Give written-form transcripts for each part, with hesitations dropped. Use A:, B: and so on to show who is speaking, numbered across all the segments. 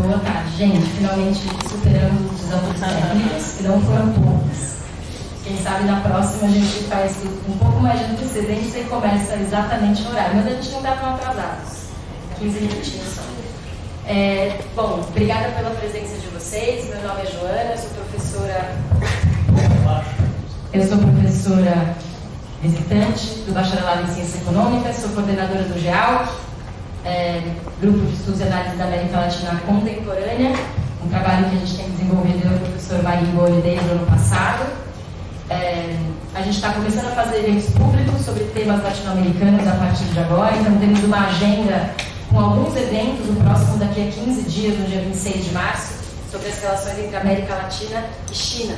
A: Boa tarde, gente. Finalmente superamos os desafios técnicos, que não foram poucos. Quem sabe na próxima a gente faz um pouco mais de antecedência e começa exatamente no horário. Mas a gente não está tão atrasados. 15 minutinhos só. Bom, obrigada pela presença de vocês. Meu nome é Joana, eu sou professora visitante do Bacharelado em Ciências Econômicas, sou coordenadora do GEAL, Grupo de Estudos e Análise da América Latina Contemporânea, um trabalho que a gente tem desenvolvido com o professor Marinho desde o ano passado. A gente está começando a fazer eventos públicos sobre temas latino-americanos a partir de agora, então temos uma agenda com alguns eventos, o próximo daqui a 15 dias, no dia 26 de março, sobre as relações entre América Latina e China.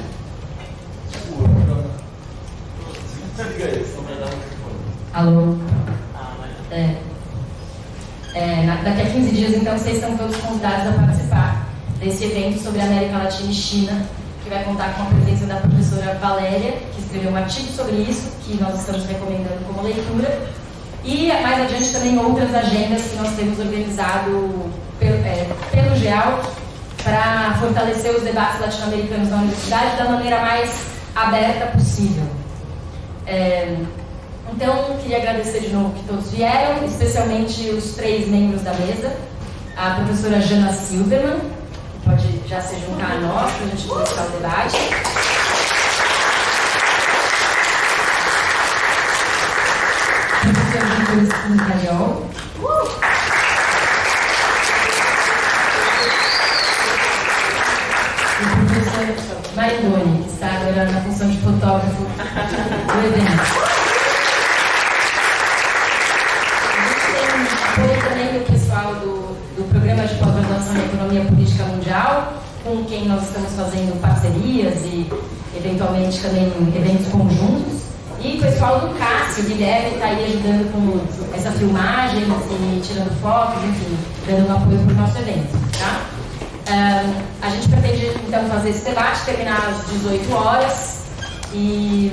A: Alô? Daqui a 15 dias, então, vocês estão todos convidados a participar desse evento sobre América Latina e China, que vai contar com a presença da professora Valéria, que escreveu um artigo sobre isso, que nós estamos recomendando como leitura, e mais adiante também outras agendas que nós temos organizado pelo GEAL para fortalecer os debates latino-americanos na universidade da maneira mais aberta possível. Então, queria agradecer de novo que todos vieram, especialmente os 3 membros da mesa, a professora Jana Silverman, que pode já se juntar a nós para a gente começar o debate. Professor Vitor Esquincariol. E o professor Marindoni, que está agora na função de fotógrafo do evento. Apoio também do pessoal do Programa de Pós-Graduação em Economia Política Mundial, com quem nós estamos fazendo parcerias e, eventualmente, também eventos conjuntos. E o pessoal do Cássio, Guilherme, está aí ajudando com essa filmagem, assim, tirando fotos, enfim, dando um apoio para o nosso evento. Tá? A gente pretende, então, fazer esse debate, terminar às 18 horas. E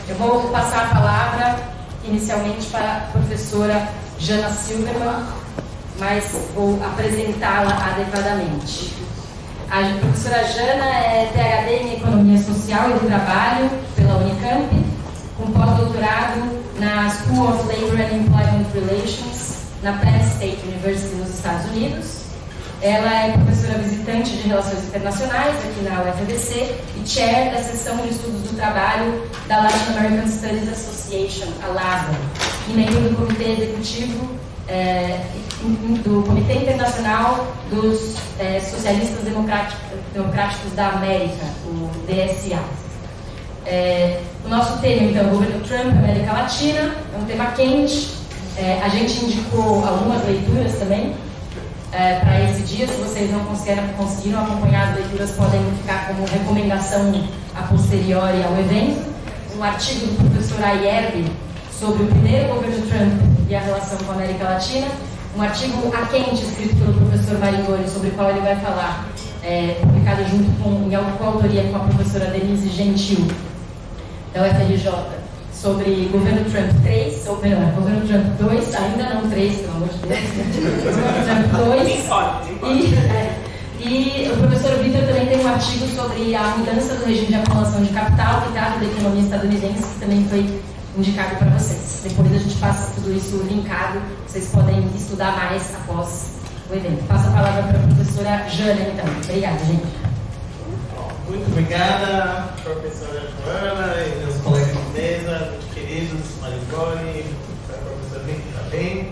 A: eu vou passar a palavra, inicialmente, para a professora Jana Silverman, mas vou apresentá-la adequadamente. A professora Jana é PhD em Economia Social e do Trabalho pela Unicamp, com pós-doutorado na School of Labor and Employment Relations, na Penn State University, nos Estados Unidos. Ela é professora visitante de Relações Internacionais aqui na UFABC e chair da seção de estudos do trabalho da Latin American Studies Association, a LASA, e membro do Comitê Executivo do Comitê Internacional dos Socialistas Democráticos da América, o DSA. O nosso tema, então, é o governo Trump, América Latina, é um tema quente. A gente indicou algumas leituras também para esse dia. Se vocês não conseguiram acompanhar as leituras, podem ficar como recomendação a posteriori ao evento. Um artigo do professor Ayerbe sobre o primeiro governo Trump e a relação com a América Latina, um artigo a quente escrito pelo professor Marigoni, sobre o qual ele vai falar, publicado junto em coautoria com a professora Denise Gentil, da UFRJ, sobre governo Trump 3, ou perdão, governo Trump 2, ainda não 3, pelo amor de Deus, governo Trump 2, e o professor Vitor também tem um artigo sobre a mudança do regime de acumulação de capital, que trata da economia estadunidense, que também foi indicado para vocês. Depois a gente passa tudo isso linkado, vocês podem estudar mais após o evento. Passo a palavra para a professora Jana, então. Obrigada, gente.
B: Muito obrigada, professora Joana e meus colegas de mesa, muito queridos, Marigoni, professor Vitor também.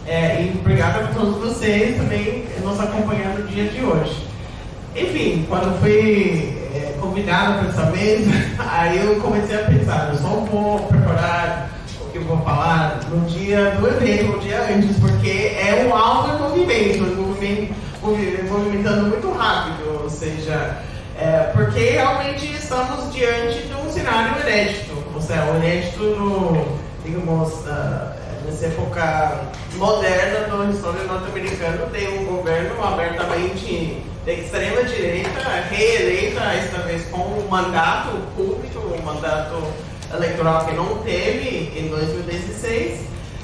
B: E obrigada a todos vocês também nos acompanhando no dia de hoje. Enfim, quando fui convidada para essa mesa, aí eu comecei a pensar, eu só vou preparar o que eu vou falar no dia do evento, no dia antes, porque é um alto movimento, movimentando muito rápido, ou seja, porque realmente estamos diante de um cenário inédito, ou seja, inédito no, digamos, nessa época moderna da história norte-americana, tem um governo abertamente de extrema direita, reeleita, esta vez com um mandato público, um mandato eleitoral que não teve em 2016,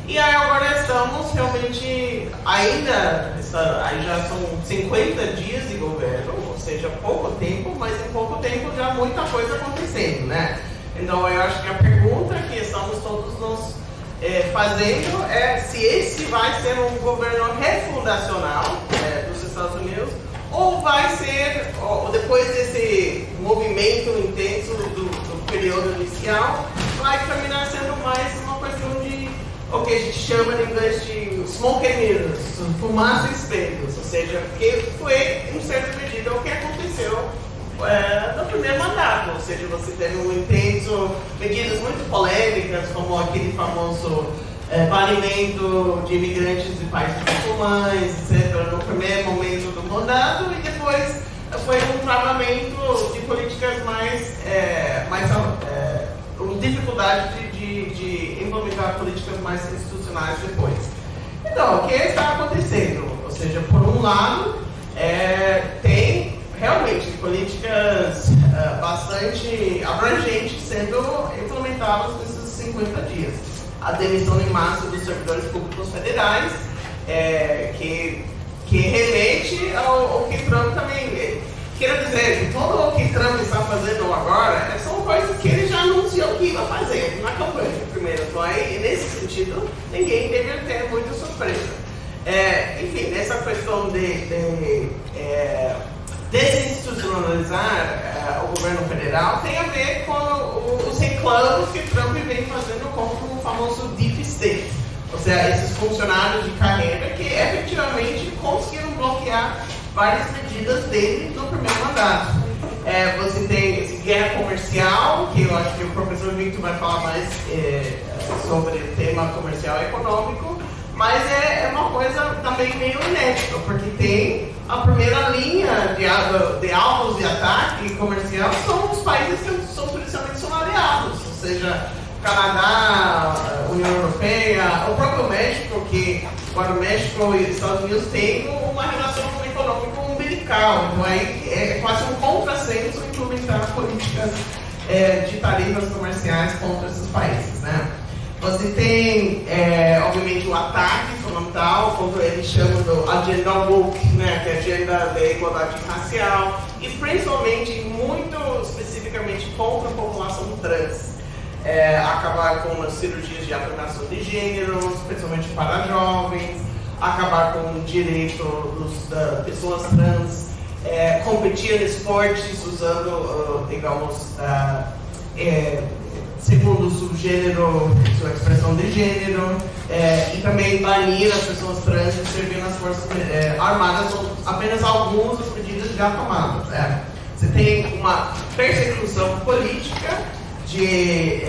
B: E aí agora estamos realmente, aí já são 50 dias de governo, ou seja, pouco tempo, mas em pouco tempo já muita coisa acontecendo, né? Então eu acho que a pergunta que estamos todos nos fazendo é se esse vai ser um governo refundacional dos Estados Unidos, ou vai ser, ou depois desse movimento intenso do período inicial, vai terminar sendo mais uma questão de o que a gente chama em inglês de smoke and mirrors, fumaça e espelhos, ou seja, que foi, em certa medida, o que aconteceu no primeiro mandato, ou seja, você teve um intenso, medidas muito polêmicas, como aquele famoso banimento de imigrantes de países muçulmanos, etc., no primeiro momento do mandato, e depois foi um travamento de políticas com dificuldade de implementar políticas mais institucionais depois. Então, o que está acontecendo? Ou seja, por um lado, tem realmente políticas bastante abrangentes sendo implementadas nesses 50 dias. A demissão em massa dos servidores públicos federais, que remete ao que Trump também... Quero dizer que tudo o que Trump está fazendo agora são coisas que ele já anunciou que ia fazer na campanha, primeiro. Então, aí, nesse sentido, ninguém deve ter muita surpresa. Enfim, essa questão de desinstitucionalizar o governo federal tem a ver com os reclamos que Trump vem fazendo contra o famoso Deep State. Ou seja, esses funcionários de carreira que efetivamente conseguiram bloquear várias medidas dele no primeiro mandato. Você tem esse guerra comercial, que eu acho que o professor Victor vai falar mais sobre o tema comercial e econômico, mas é uma coisa também meio inédita, porque tem a primeira linha de alvos de ataque comercial são os países que são tradicionalmente aliados, ou seja, Canadá, União Europeia, o próprio México, que agora o México e os Estados Unidos têm uma relação econômica umbilical, então aí é quase um contrassenso implementar políticas de tarifas comerciais contra esses países, né? Você tem, obviamente, o ataque fundamental, como eles chamam do agenda woke, né, que é a agenda da igualdade racial, e principalmente, muito especificamente, contra a população trans. Acabar com as cirurgias de afirmação de gênero, especialmente para jovens, acabar com o direito das pessoas trans, competir em esportes usando, digamos, segundo o subgênero, sua expressão de gênero, e também banir as pessoas trans de servir nas forças armadas, são apenas alguns dos pedidos já tomados. Você tem uma persecução política de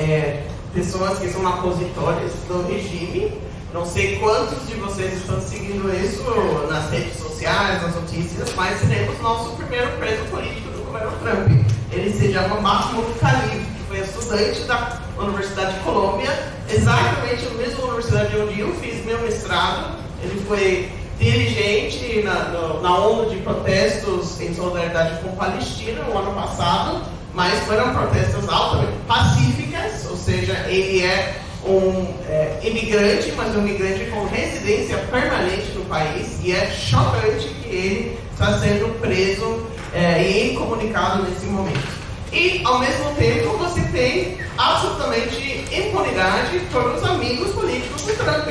B: pessoas que são opositores do regime. Não sei quantos de vocês estão seguindo isso nas redes sociais, nas notícias, mas teremos nosso primeiro preso político do governo Trump. Ele se chama Mahmoud Khalid, que foi estudante da Universidade de Colômbia, exatamente a mesma universidade onde eu fiz meu mestrado. Ele foi dirigente na ONU de protestos em solidariedade com a Palestina no ano passado, mas foram protestos altamente pacíficas, ou seja, ele é um imigrante, mas um imigrante com residência permanente no país, e é chocante que ele está sendo preso e incomunicado nesse momento. E, ao mesmo tempo, você tem absolutamente impunidade por os amigos políticos do Trump.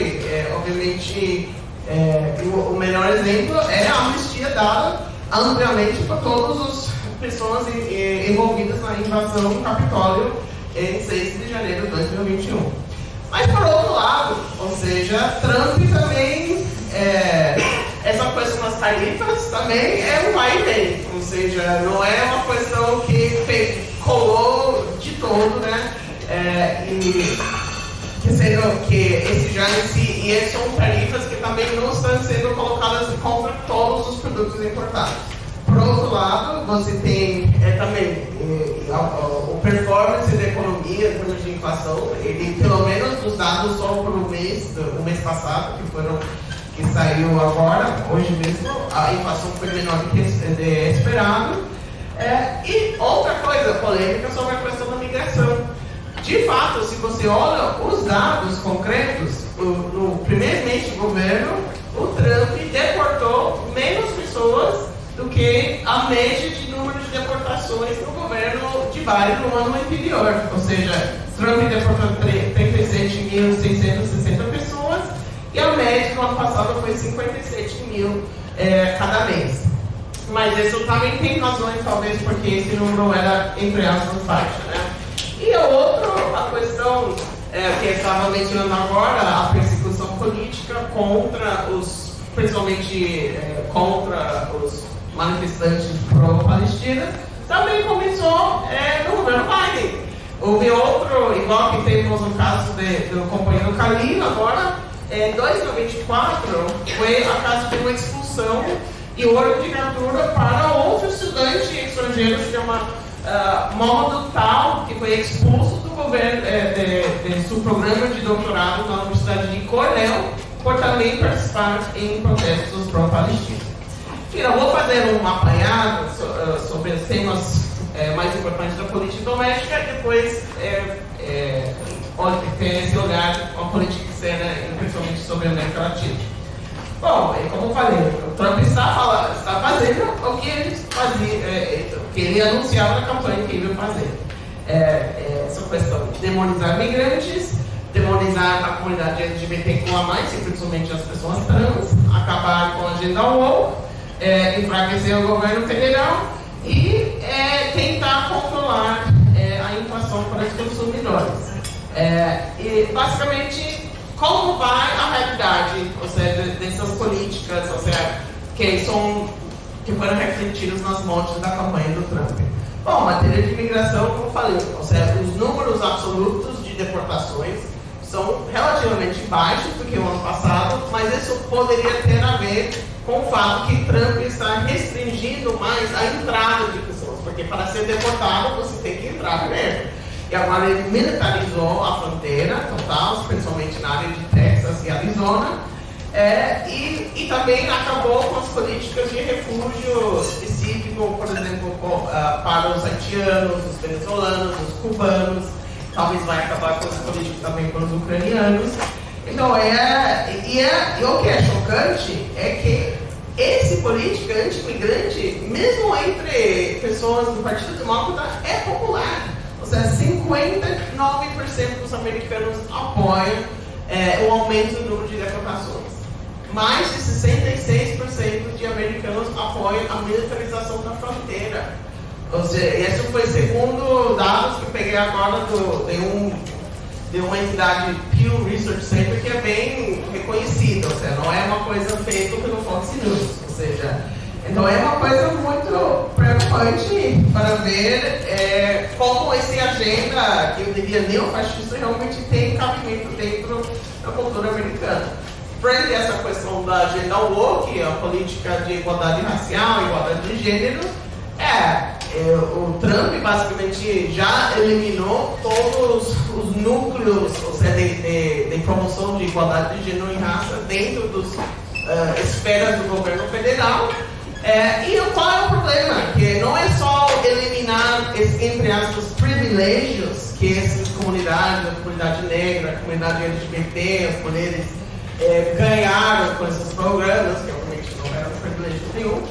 B: Obviamente, o melhor exemplo é a anistia dada ampliamente para todas as pessoas envolvidas na invasão do Capitólio em 6 de janeiro de 2021. Mas, por outro lado, ou seja, Trump também, essa questão das tarifas também é um vai e vem, ou seja, não é uma questão que colou de todo, né? E são tarifas que também não estão sendo colocadas contra todos os produtos importados. Por outro lado, você tem também o performance da economia em termos de inflação. Ele, pelo menos dos dados só para o mês passado, que saiu agora, hoje mesmo, a inflação foi menor do que esperado. E outra coisa polêmica sobre a questão da migração. De fato, se você olha os dados concretos, no primeiro mês de governo, o Trump deportou menos pessoas do que a média de número de deportações no governo de Biden no ano anterior. Ou seja, Trump deportou 37.660 pessoas e a média no ano passado foi 57 mil cada mês. Mas isso também tem razões, talvez, porque esse número era, entre aspas, baixo, né? E a questão que eu estava mencionando agora, a persecução política contra principalmente contra os manifestantes pró-Palestina, também começou no governo Biden. Houve outro, igual que temos o caso do companheiro Khalil, agora, em 2024, foi a caso de uma expulsão e ordem de captura para outro estudante estrangeiro que se chama Mohamed Tal, que foi expulso do governo, de seu programa de doutorado na Universidade de Cornell, por também participar em protestos pró-palestinos. Eu vou fazer um apanhado sobre os temas mais importantes da política doméstica e depois ter esse olhar com a política externa, principalmente sobre a América Latina. Bom, como eu falei, o Trump está fazendo o que ele fazia, o que ele anunciava na campanha que ele ia fazer. Essa questão de demonizar migrantes, demonizar a comunidade LGBTQIA+, principalmente as pessoas trans, acabar com a agenda woke, enfraquecer o governo federal e tentar controlar a inflação para os consumidores. E basicamente, como vai a realidade, ou seja, dessas políticas, ou seja, que foram refletidas nas mortes da campanha do Trump? Bom, matéria de imigração, como eu falei, ou seja, os números absolutos de deportações são relativamente baixos do que o ano passado, mas isso poderia ter a ver com o fato que Trump está restringindo mais a entrada de pessoas, porque para ser deportado você tem que entrar primeiro. E agora ele militarizou a fronteira total, principalmente na área de Texas e Arizona, e também acabou com as políticas de refúgio específico, por exemplo, para os haitianos, os venezuelanos, os cubanos, talvez vai acabar com as políticas também para os ucranianos. Então, o que é chocante é que essa política anti-imigrante, mesmo entre pessoas do Partido Demócrata, é popular. Ou seja, 59% dos americanos apoiam o aumento do número de deportações. Mais de 66% de americanos apoiam a militarização da fronteira. Ou seja, isso foi segundo dados que eu peguei agora de uma entidade Pew Research Center que é bem reconhecida. Ou seja, não é uma coisa feita pelo Fox News. Ou seja, então é uma coisa muito preocupante para ver como essa agenda, que eu diria neofascista, realmente tem cabimento dentro da cultura americana. Frente a essa questão da agenda woke, a política de igualdade racial, igualdade de gênero, o Trump basicamente já eliminou todos os núcleos, ou seja, de promoção de igualdade de gênero e raça dentro das esferas do governo federal. E qual é o problema? Que não é só eliminar, entre aspas, privilégios que essas comunidades, a comunidade negra, a comunidade LGBT, as mulheres ganharam com esses programas, que obviamente não eram privilégio nenhum,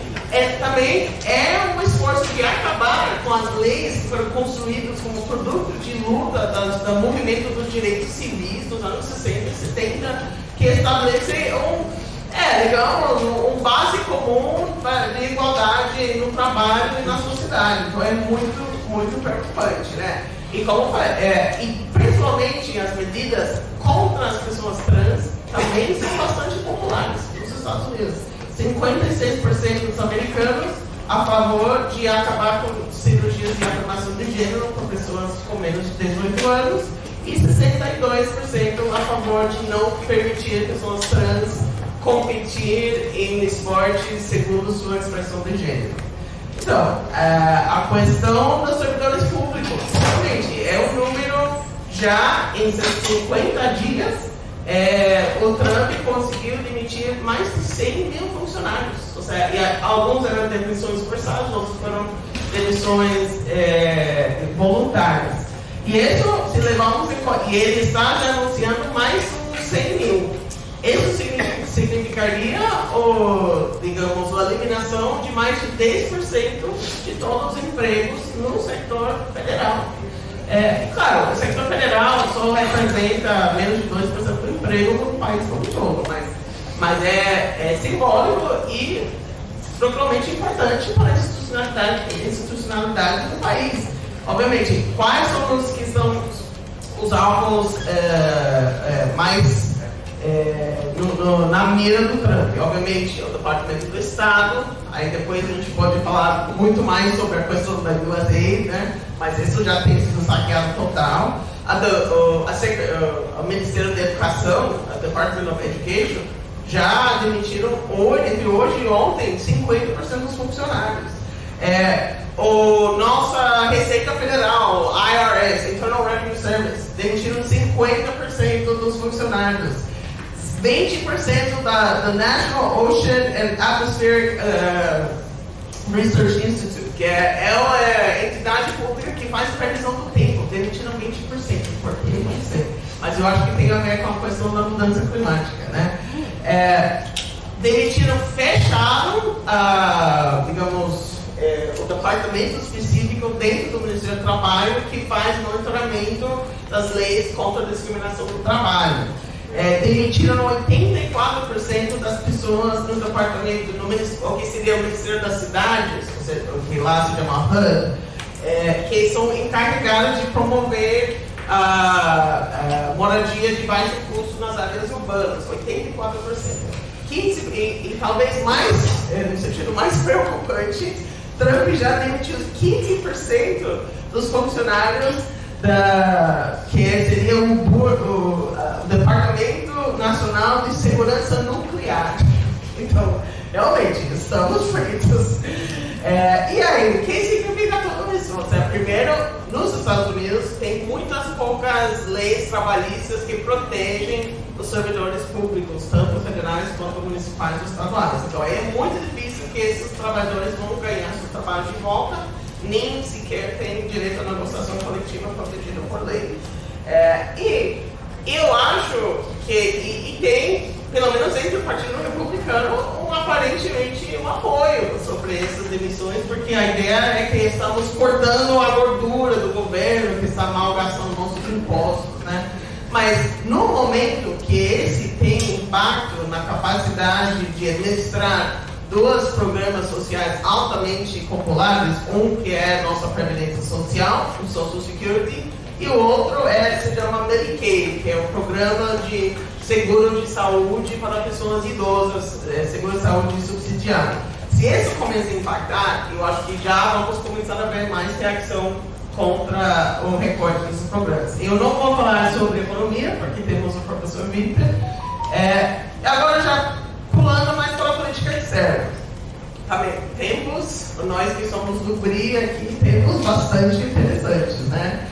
B: também é um esforço de acabar com as leis que foram construídas como produto de luta do movimento dos direitos civis dos anos 60 e 70, que estabelecem digamos, um base comum de igualdade no trabalho e na sociedade. Então é muito, muito preocupante, né? E principalmente as medidas contra as pessoas trans também são bastante populares nos Estados Unidos. 56% dos americanos a favor de acabar com cirurgias de afirmação de gênero para pessoas com menos de 18 anos e 62% a favor de não permitir pessoas trans competir em esportes segundo sua expressão de gênero. Então, a questão dos servidores públicos, realmente, é um número já em 50 dias, o Trump conseguiu demitir mais de 100 mil funcionários. Ou seja, e alguns eram demissões forçadas, outros foram demissões voluntárias. E isso, se levarmos em conta, e ele está já anunciando mais uns 100 mil. Isso significaria, digamos, a eliminação de mais de 10% de todos os empregos no setor federal. Claro, o setor federal só representa menos de 2% do emprego no país como um todo, mas é simbólico e estruturalmente importante para a institucionalidade do país. Obviamente, quais são os que são os alvos mais na mira do Trump? Obviamente, o Departamento do Estado, aí depois a gente pode falar muito mais sobre a questão da USAID, né? Mas isso já tem sido saqueado total. O Ministério da Educação, o Department of Education, já demitiram entre hoje e ontem 50% dos funcionários. Nossa Receita Federal, IRS, Internal Revenue Service, demitiram 50% dos funcionários. 20% da National Ocean and Atmospheric Research Institute, que é a entidade pública que faz previsão do tempo, demitiram 20%. Por que não sei? Mas eu acho que tem a ver com a questão da mudança climática, né? Fecharam, digamos, o departamento específico dentro do Ministério do Trabalho que faz monitoramento das leis contra a discriminação do trabalho. Demitiram 84% das pessoas no departamento, o que seria o Ministério das Cidades, o que lá se chama HUD, que são encarregados de promover moradia de baixo custo nas áreas urbanas, 84%. E talvez mais, no sentido mais preocupante, Trump já demitiu 15% dos funcionários que seria o Departamento Nacional de Segurança Nuclear. Então, realmente, estamos fritos. E aí, o que significa tudo isso? Primeiro, nos Estados Unidos, tem muitas poucas leis trabalhistas que protegem os servidores públicos, tanto federais quanto municipais e estaduais. Então, aí é muito difícil que esses trabalhadores vão ganhar seu trabalho de volta, nem sequer têm direito à negociação coletiva protegida por lei. E eu acho que tem, pelo menos entre o Partido Republicano, aparentemente um apoio sobre essas demissões, porque a ideia é que estamos cortando a gordura do governo, que está mal gastando nossos impostos, né? Mas no momento que esse tem impacto na capacidade de administrar dois programas sociais altamente populares, um que é a nossa Previdência Social, o Social Security, e o outro se chama Medicaid, que é o programa de seguro de saúde para pessoas idosas, seguro de saúde subsidiado. Se isso começa a impactar, eu acho que já vamos começar a ver mais reação contra o recorte desses programas. Eu não vou falar sobre economia, porque temos o professor Victor. Agora já pulando mais para a política externa. Também temos, nós que somos do BRI aqui, temos bastante interessantes, né?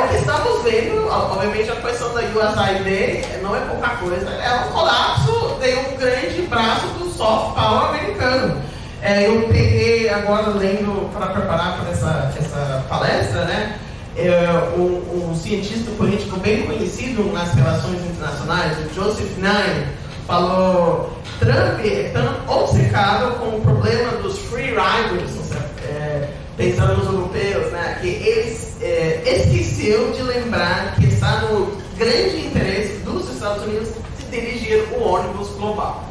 B: O que estamos vendo, obviamente a questão da USAID não é pouca coisa, é um colapso de um grande braço do soft power americano. Eu peguei agora lendo para preparar para essa palestra, né? Um cientista político bem conhecido nas relações internacionais, o Joseph Nye, falou: Trump é tão obcecado com o problema dos free riders, pensando nos europeus, né, que eles esqueceu de lembrar que está no grande interesse dos Estados Unidos de dirigir o ônibus global.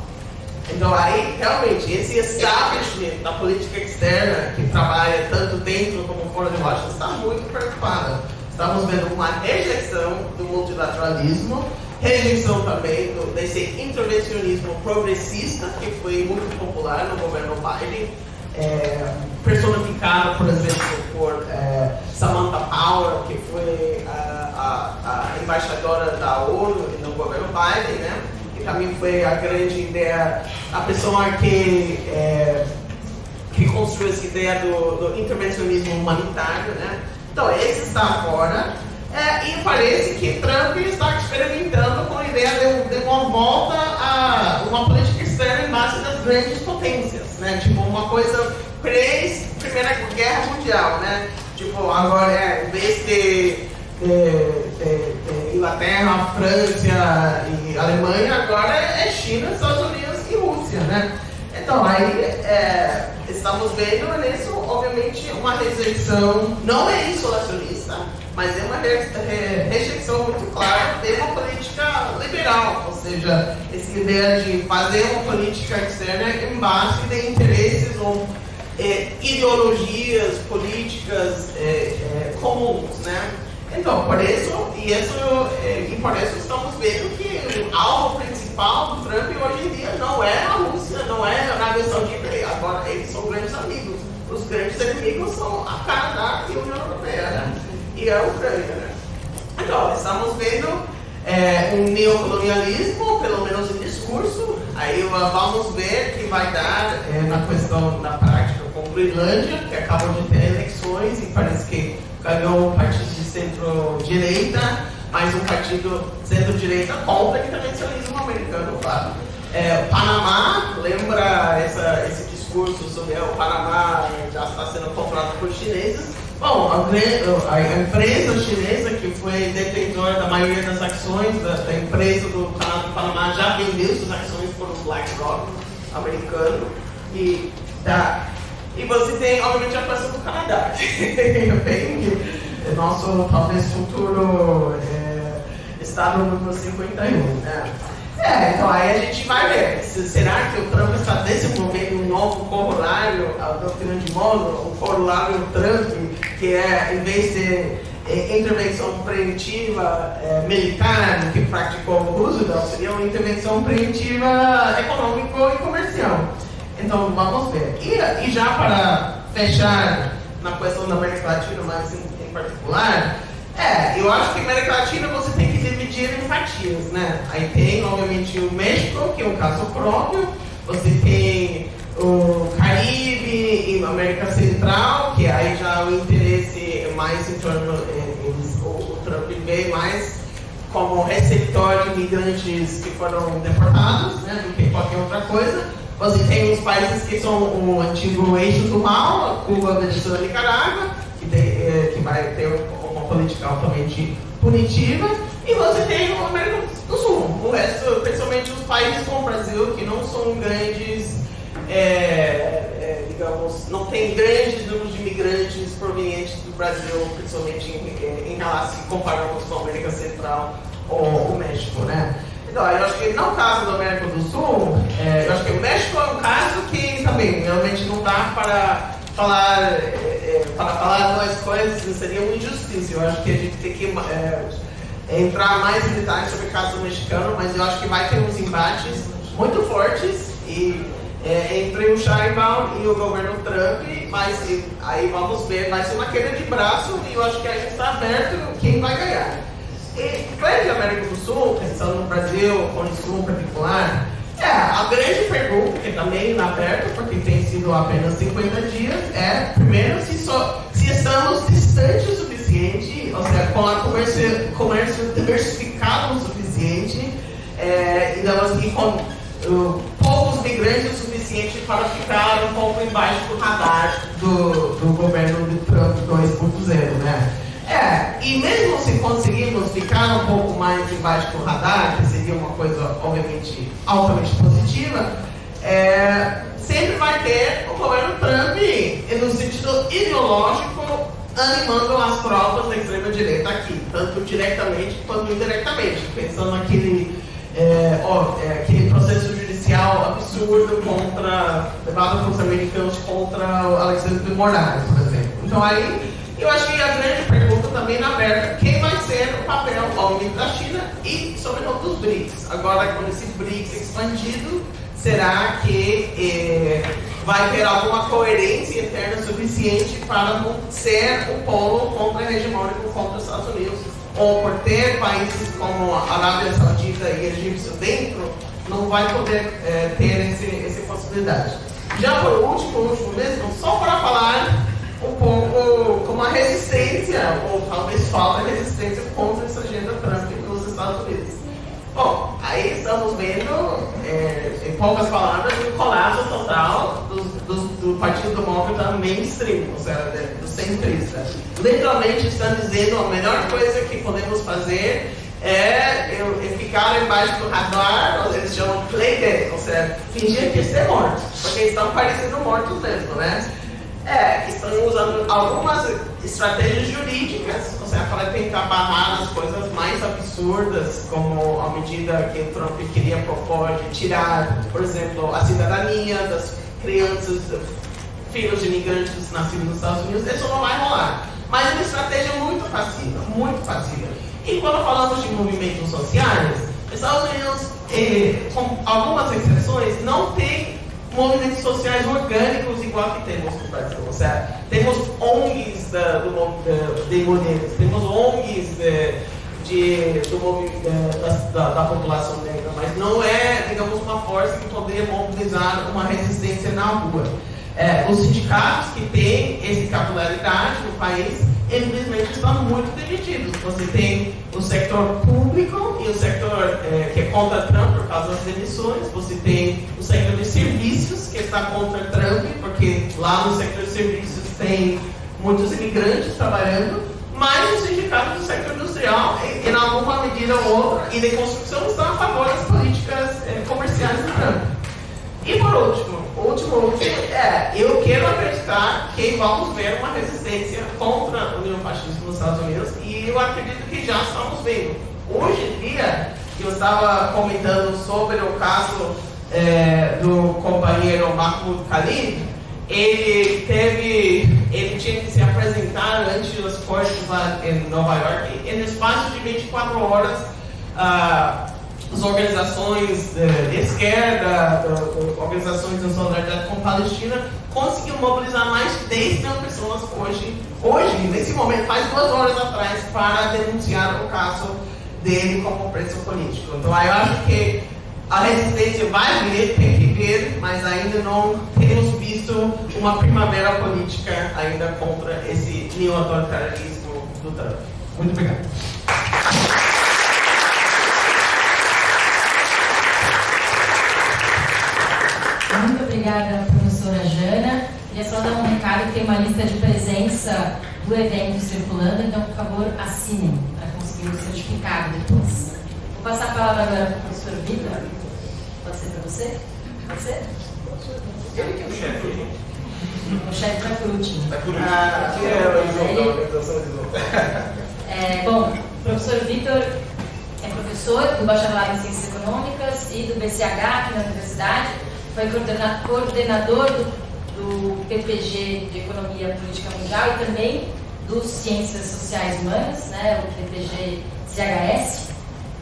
B: Então aí, realmente, esse establishment da política externa, que trabalha tanto dentro como fora de Washington, está muito preocupado. Estamos vendo uma rejeição do multilateralismo, rejeição também desse intervencionismo progressista, que foi muito popular no governo Biden, personificado, por exemplo, por Samantha Power, que foi a embaixadora da ONU no governo Biden, né? Que também foi a grande ideia, a pessoa que construiu essa ideia do intervencionismo humanitário, né? Então, esse está fora, e parece que Trump está experimentando com a ideia de uma volta a uma política externa em base das grandes potências, né? Tipo, uma coisa pré-Primeira Guerra Mundial, né? Tipo, agora, em vez de Inglaterra, França e E a Alemanha agora é China, Estados Unidos e Rússia, né? Então, aí estamos vendo nisso, obviamente, uma rejeição, não é isolacionista, mas é uma rejeição muito clara de uma política liberal, ou seja, essa ideia de fazer uma política externa em base de interesses ou ideologias políticas comuns, né? Então, por isso estamos vendo que o alvo principal do Trump hoje em dia não é a Rússia, não é a Arábia Saudita, agora eles são grandes amigos. Os grandes inimigos são a Canadá e a União Europeia, né? E a Ucrânia, né? Então, estamos vendo um neocolonialismo, pelo menos em discurso. Aí vamos ver que vai dar na questão, na prática, com Groenlândia, que acabou de ter eleições e parece que ganhou um partido de centro-direita, mais um partido centro-direita contra o intervencionismo americano, claro. O Panamá, lembra esse discurso sobre o Panamá já está sendo comprado por chineses? Bom, a empresa chinesa que foi detentora da maioria das ações da empresa do canal do Panamá já vendeu suas ações por um BlackRock americano e você tem, obviamente, a questão do Canadá, bem nosso, talvez, futuro estado número 51, né? Então aí a gente vai ver. Será que o Trump está desenvolvendo um novo corolário à doutrina de Monroe, um corolário Trump, que em vez de intervenção preventiva militar, que praticou o Roosevelt, seria uma intervenção preventiva econômica e comercial. Então, vamos ver. E já para fechar na questão da América Latina, mais em particular, eu acho que na América Latina você tem que dividir em fatias, né? Aí tem, obviamente, o México, que é um caso próprio, você tem o Caribe e a América Central, que aí já o interesse é mais em torno, o Trump vê mais como receptor de imigrantes que foram deportados, né, do que qualquer outra coisa. Você tem os países que são o antigo eixo do mal, Cuba, Venezuela e Nicarágua, que vai ter uma política altamente punitiva, e você tem o América do Sul, o resto, principalmente os países como o Brasil, que não são grandes, digamos, não tem grandes números de imigrantes provenientes do Brasil, principalmente em relação, comparamos com a América Central ou o México, né? Então, eu acho que no caso da América do Sul, eu acho que o México é um caso que também realmente não dá para falar duas coisas, seria uma injustiça. Eu acho que a gente tem que entrar mais em detalhes sobre o caso mexicano, mas eu acho que vai ter uns embates muito fortes entre o Sheinbaum e o governo Trump, mas aí vamos ver, vai ser uma queda de braço e eu acho que a gente está aberto quem vai ganhar. E para a América do Sul, pensando no Brasil, com o Sul em particular, a grande pergunta, que também está aberta, porque tem sido apenas 50 dias, primeiro, se estamos distantes o suficiente, ou seja, com o comércio diversificado o suficiente, e com poucos migrantes o suficiente para ficar um pouco embaixo do radar do governo de Trump 2.0, né? E mesmo se conseguirmos ficar um pouco mais embaixo do radar, que seria uma coisa, obviamente, altamente positiva, sempre vai ter o governo Trump, no sentido ideológico, animando as tropas da extrema-direita aqui, tanto diretamente quanto indiretamente, pensando naquele processo judicial absurdo levado pelos americanos contra o Alexandre de Moraes, por exemplo. Então aí, eu acho que a grande pergunta também na aberta, quem vai ser o papel, obviamente, da China e, sobretudo, dos BRICS. Agora, com esse BRICS expandido, será que vai ter alguma coerência interna suficiente para não ser o polo contra-hegemônico contra os Estados Unidos? Ou por ter países como a Arábia Saudita e Egito dentro, não vai poder ter essa possibilidade. Já por último mesmo, só para falar um pouco como a resistência, ou talvez falta de resistência contra essa agenda Trump nos Estados Unidos. Bom, aí estamos vendo, em poucas palavras, o colapso total do Partido Democrata mainstream, ou seja, do centrista. Literalmente estão dizendo a melhor coisa que podemos fazer é ficar embaixo do radar, eles chamam de play dead, ou seja, fingir que estão mortos, porque estão parecendo mortos mesmo, né? Estão usando algumas estratégias jurídicas, ou seja, para tentar barrar as coisas mais absurdas, como a medida que o Trump queria propor de tirar, por exemplo, a cidadania das crianças, filhos de imigrantes nascidos nos Estados Unidos. Isso não vai rolar. Mas é uma estratégia muito passiva, muito passiva. E quando falamos de movimentos sociais, os Estados Unidos, com algumas exceções, não tem movimentos sociais orgânicos igual que temos no Brasil. Ou seja, temos ONGs de mulheres, temos ONGs da população negra, mas não é, digamos, uma força que poderia mobilizar uma resistência na rua. Os sindicatos que têm essa capilaridade no país, infelizmente, estão muito divididos. Você tem o setor público e o setor que é contra Trump por causa das demissões. Você tem o setor de serviços que está contra Trump, porque lá no setor de serviços tem muitos imigrantes trabalhando, mas os sindicatos do setor industrial, em alguma medida ou outra, e de construção, estão a favor das políticas comerciais do Trump. E por último, eu quero acreditar que vamos ver uma resistência contra o neofascismo nos Estados Unidos, e eu acredito que já estamos vendo. Hoje em dia, eu estava comentando sobre o caso do companheiro Mahmoud Khalid. Ele tinha que se apresentar ante as cortes lá em Nova York, e no espaço de 24 horas, as organizações de esquerda, organizações de solidariedade com a Palestina, conseguiu mobilizar mais de 10 mil pessoas hoje, nesse momento, faz 2 horas atrás, para denunciar o caso dele como preso político. Então, eu acho que a resistência vai vir, tem que vir, mas ainda não temos visto uma primavera política ainda contra esse neo-autoritarismo do Trump.
C: Muito obrigado.
A: Muito obrigada, professora Jana. Queria só dar um recado que tem uma lista de presença do evento circulando, então, por favor, assinem para conseguir o certificado depois. Vou passar a palavra agora para o professor Vitor. Pode ser para você? Pode ser?
B: Ele que é o chefe.
A: O chefe vai por último.
B: Aqui é a organização de
A: Bom, o professor Vitor é professor do bacharelado em Ciências Econômicas e do BCH aqui na universidade. Foi coordenador do PPG de Economia Política Mundial e também dos Ciências Sociais Humanas, né, o PPG-CHS.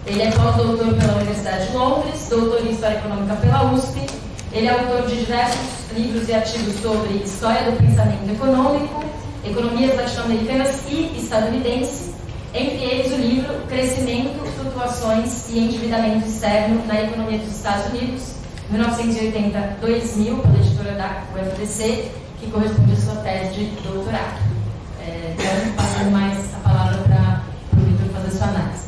A: Ele é pós-doutor pela Universidade de Londres, doutor em História Econômica pela USP. Ele é autor de diversos livros e artigos sobre história do pensamento econômico, economias latino-americanas e estadunidense, entre eles o livro Crescimento, Flutuações e Endividamento Externo na Economia dos Estados Unidos, 1980-2000, pela editora da UFDC, que corresponde à sua tese de doutorado. Então, passando mais a palavra para o Vitor fazer sua análise.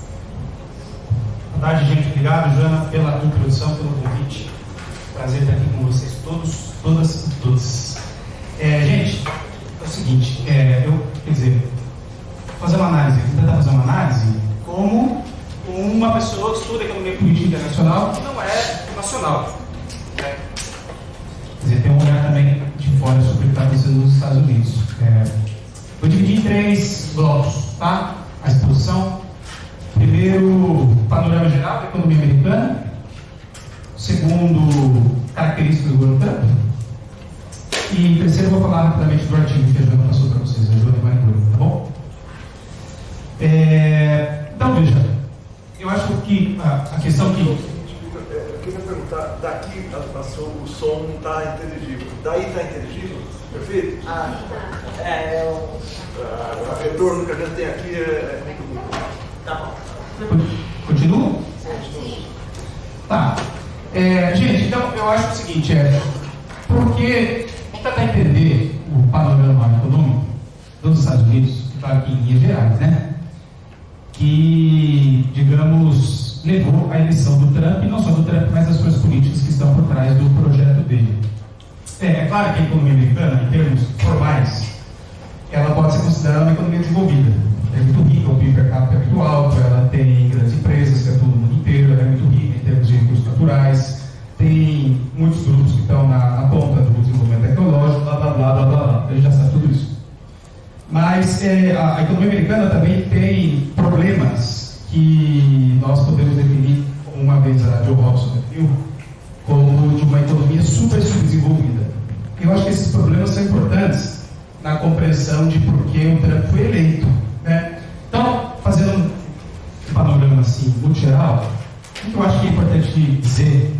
C: Boa tarde, gente. Obrigado, Jana, pela introdução, pelo convite. Prazer estar aqui com vocês todos, todas e todos. Gente, é o seguinte, fazer uma análise, tentar fazer uma análise como uma pessoa que estuda economia política internacional que não é nacional. Quer dizer, tem um olhar também de fora sobre o que está acontecendo nos Estados Unidos. Vou dividir em 3 blocos, tá? A exposição. Primeiro, panorama geral da economia americana. Segundo, características do governo Trump. E terceiro, vou falar rapidamente do artigo que a Joana passou para vocês, a Joana Manicura, tá bom? Então, veja, eu acho que a questão que...
D: Eu queria perguntar, daqui o som não está inteligível. Daí está inteligível? Perfeito? O retorno que a gente tem aqui é muito bom.
B: Tá bom.
C: Continua? Tá. Gente, então eu acho o seguinte, porque vamos tentar entender o panorama econômico dos Estados Unidos, claro que em linhas gerais, né? Que, digamos, levou à eleição do Trump, e não só do Trump, mas das forças políticas que estão por trás do projeto dele. É claro que a economia americana, em termos formais, ela pode ser considerada uma economia desenvolvida. é muito rica, o PIB per capita é muito alto, ela tem grandes empresas que atuam no mundo inteiro, ela é muito rica em termos de recursos naturais, tem muitos grupos que estão na ponta do desenvolvimento tecnológico, blá blá blá blá blá, a gente já sabe tudo isso. Mas a economia americana também tem problemas que nós podemos definir, como uma vez a Joe Robson definiu, como de uma economia super subdesenvolvida. Eu acho que esses problemas são importantes na compreensão de por que o Trump foi eleito, né? Então, fazendo um panorama assim, muito geral, o que eu acho que é importante dizer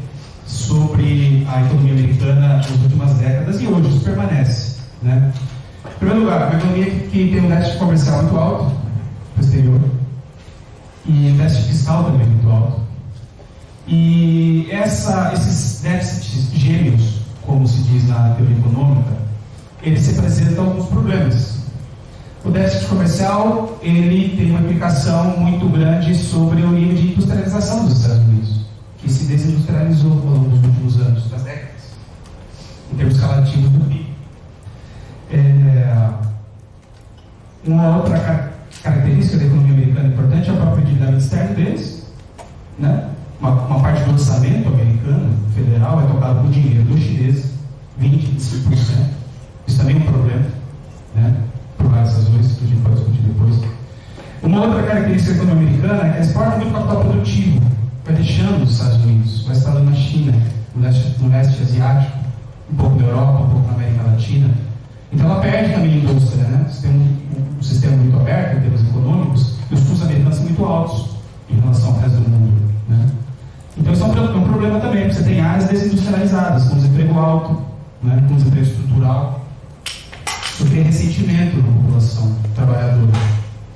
C: sobre a economia americana nas últimas décadas e hoje isso permanece, né? Em primeiro lugar, uma economia que tem um déficit comercial muito alto no exterior e um déficit fiscal também muito alto. E esses déficits gêmeos, como se diz na teoria econômica, eles representam alguns problemas. O déficit comercial ele tem uma implicação muito grande sobre o nível de industrialização dos Estados Unidos, que se desindustrializou ao longo dos últimos anos, das décadas, em termos relativos do PIB. Uma outra característica da economia americana importante é o próprio endividamento externo deles, né? Uma parte do orçamento americano, federal, é tocado por dinheiro dos chineses, 20%, 25%. Isso também é um problema, né? Por várias razões que a gente pode discutir depois. Uma outra característica da economia americana é que ela exporta muito capital produtivo, vai deixando os Estados Unidos, vai instalando na China, no leste asiático, um pouco na Europa, um pouco na América Latina. Então ela perde também a indústria, né? Você tem um sistema muito aberto em termos econômicos e os custos americanos são muito altos em relação ao resto do mundo, né? Então isso é um problema também, porque você tem áreas desindustrializadas, com desemprego alto, né? Com desemprego estrutural. Você tem ressentimento na população trabalhadora.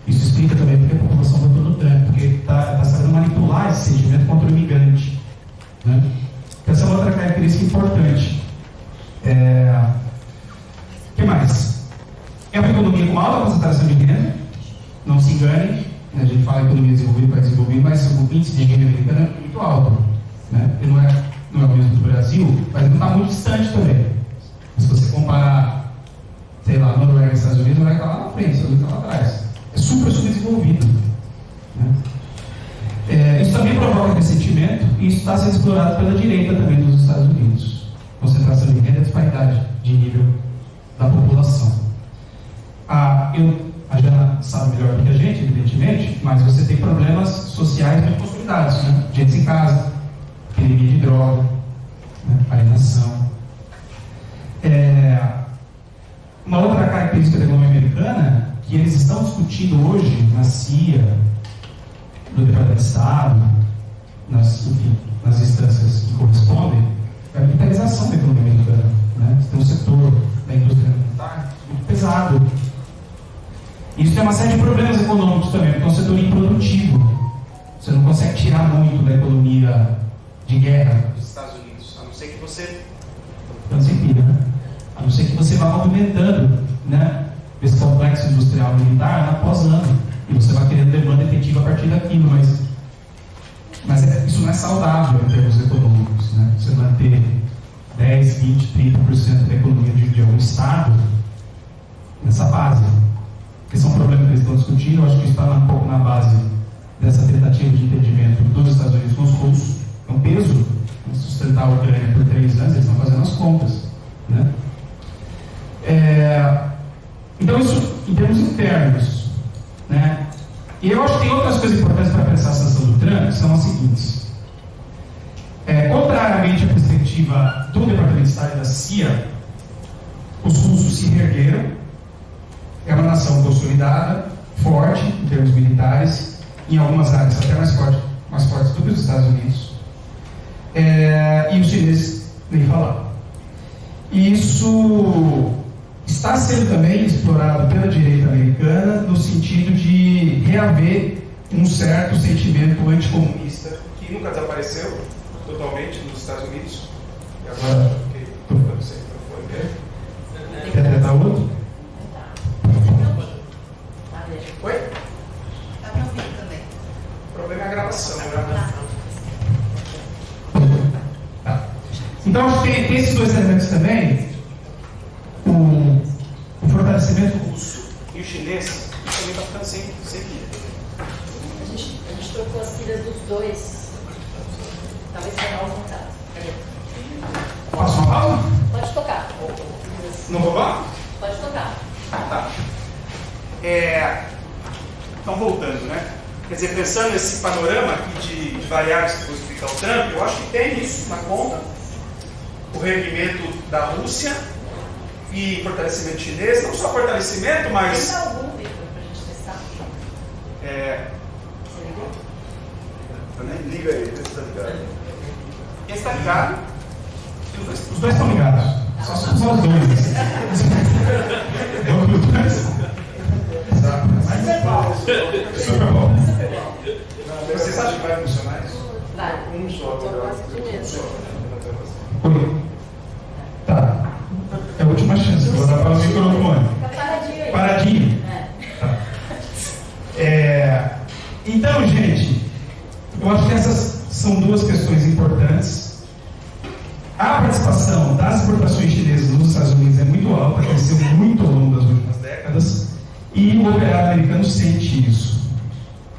C: Isso explica também porque a população votou no Trump, porque está sabendo manipular esse sentimento contra o imigrante, né? Essa é uma outra característica importante. O que mais? É uma economia com alta concentração de renda, não se engane, a gente fala economia desenvolvida para desenvolver, mas o índice de renda americana é muito alto, né? Ele não é o mesmo do Brasil, mas não está muito distante também. Se você comparar, sei lá, Noruega e Estados Unidos, não vai estar lá na frente, não vai estar lá atrás. É super subdesenvolvido, né? Isso também provoca ressentimento e isso está sendo explorado pela direita também dos Estados Unidos. Concentração de renda e disparidade de nível da população. A Jana sabe melhor do que a gente, evidentemente, mas você tem problemas sociais muito consolidados, né? Gente sem casa, epidemia de droga, né? Alienação. Uma outra característica da economia americana que eles estão discutindo hoje na CIA, no Departamento de Estado, nas instâncias que correspondem, é a militarização da economia americana, né? Você tem um setor da indústria militar muito pesado. Isso tem uma série de problemas econômicos também, porque é um setor improdutivo. Você não consegue tirar muito da economia de guerra dos Estados Unidos, a não ser que você... né? A não ser que você vá movimentando, né, esse complexo industrial militar ano após ano, e você vai querendo demanda efetiva a partir daquilo, mas isso não é saudável em termos econômicos, né? Você manter 10, 20, 30% da economia de algum Estado nessa base. Esse é um problema que eles estão discutindo, eu acho que isso está um pouco na base dessa tentativa de entendimento dos Estados Unidos com os russos. É um peso sustentar a Ucrânia por 3 anos, eles estão fazendo as contas, né? Então isso em termos internos, né? E eu acho que tem outras coisas importantes para pensar a sanção do Trump, que são as seguintes. Contrariamente à perspectiva do Departamento de Estado e da CIA, os russos se reergueram, é uma nação consolidada, forte em termos militares, em algumas áreas até mais fortes do que os Estados Unidos, e os chineses nem falar. Isso está sendo também explorado pela direita americana no sentido de reaver um certo sentimento anticomunista que nunca desapareceu totalmente nos Estados Unidos. E agora, estou ficando sem microfone. Quer tentar outro? Oi?
E: Dá para ouvir também.
C: O problema é a gravação, né? Tá. Então, acho que tem esses dois elementos também. O fortalecimento russo e o chinês também está ficando sem pilha.
A: A gente trocou as pilhas dos dois. Talvez tenha mal voltado. Cadê?
C: Posso uma pausa?
A: Pode tocar.
C: Não vou lá?
A: Pode tocar.
C: Tá. Então, voltando, né? Quer dizer, pensando nesse panorama aqui de variáveis que justifica o Trump, eu acho que tem isso na conta. O reerguimento da Rússia e fortalecimento chinês. Não só fortalecimento, mas...
A: Tem algum, Victor, pra gente testar? Você ligou?
D: Liga aí, vê se tá ligado.
C: Esse está ligado. Os dois estão ligados. Só os dois. Mas é bom. Super bom. Vocês acham que vai funcionar isso?
A: Vai.
D: Um só.
C: Oi. Tá. É a última chance. Vou dar para o microfone.
A: Fica paradinho aí.
C: Paradinho? Tá. Então, gente, eu acho que essas são duas questões importantes. A participação das exportações chinesas nos Estados Unidos é muito alta, cresceu muito ao longo das últimas décadas, e o operário americano sente isso.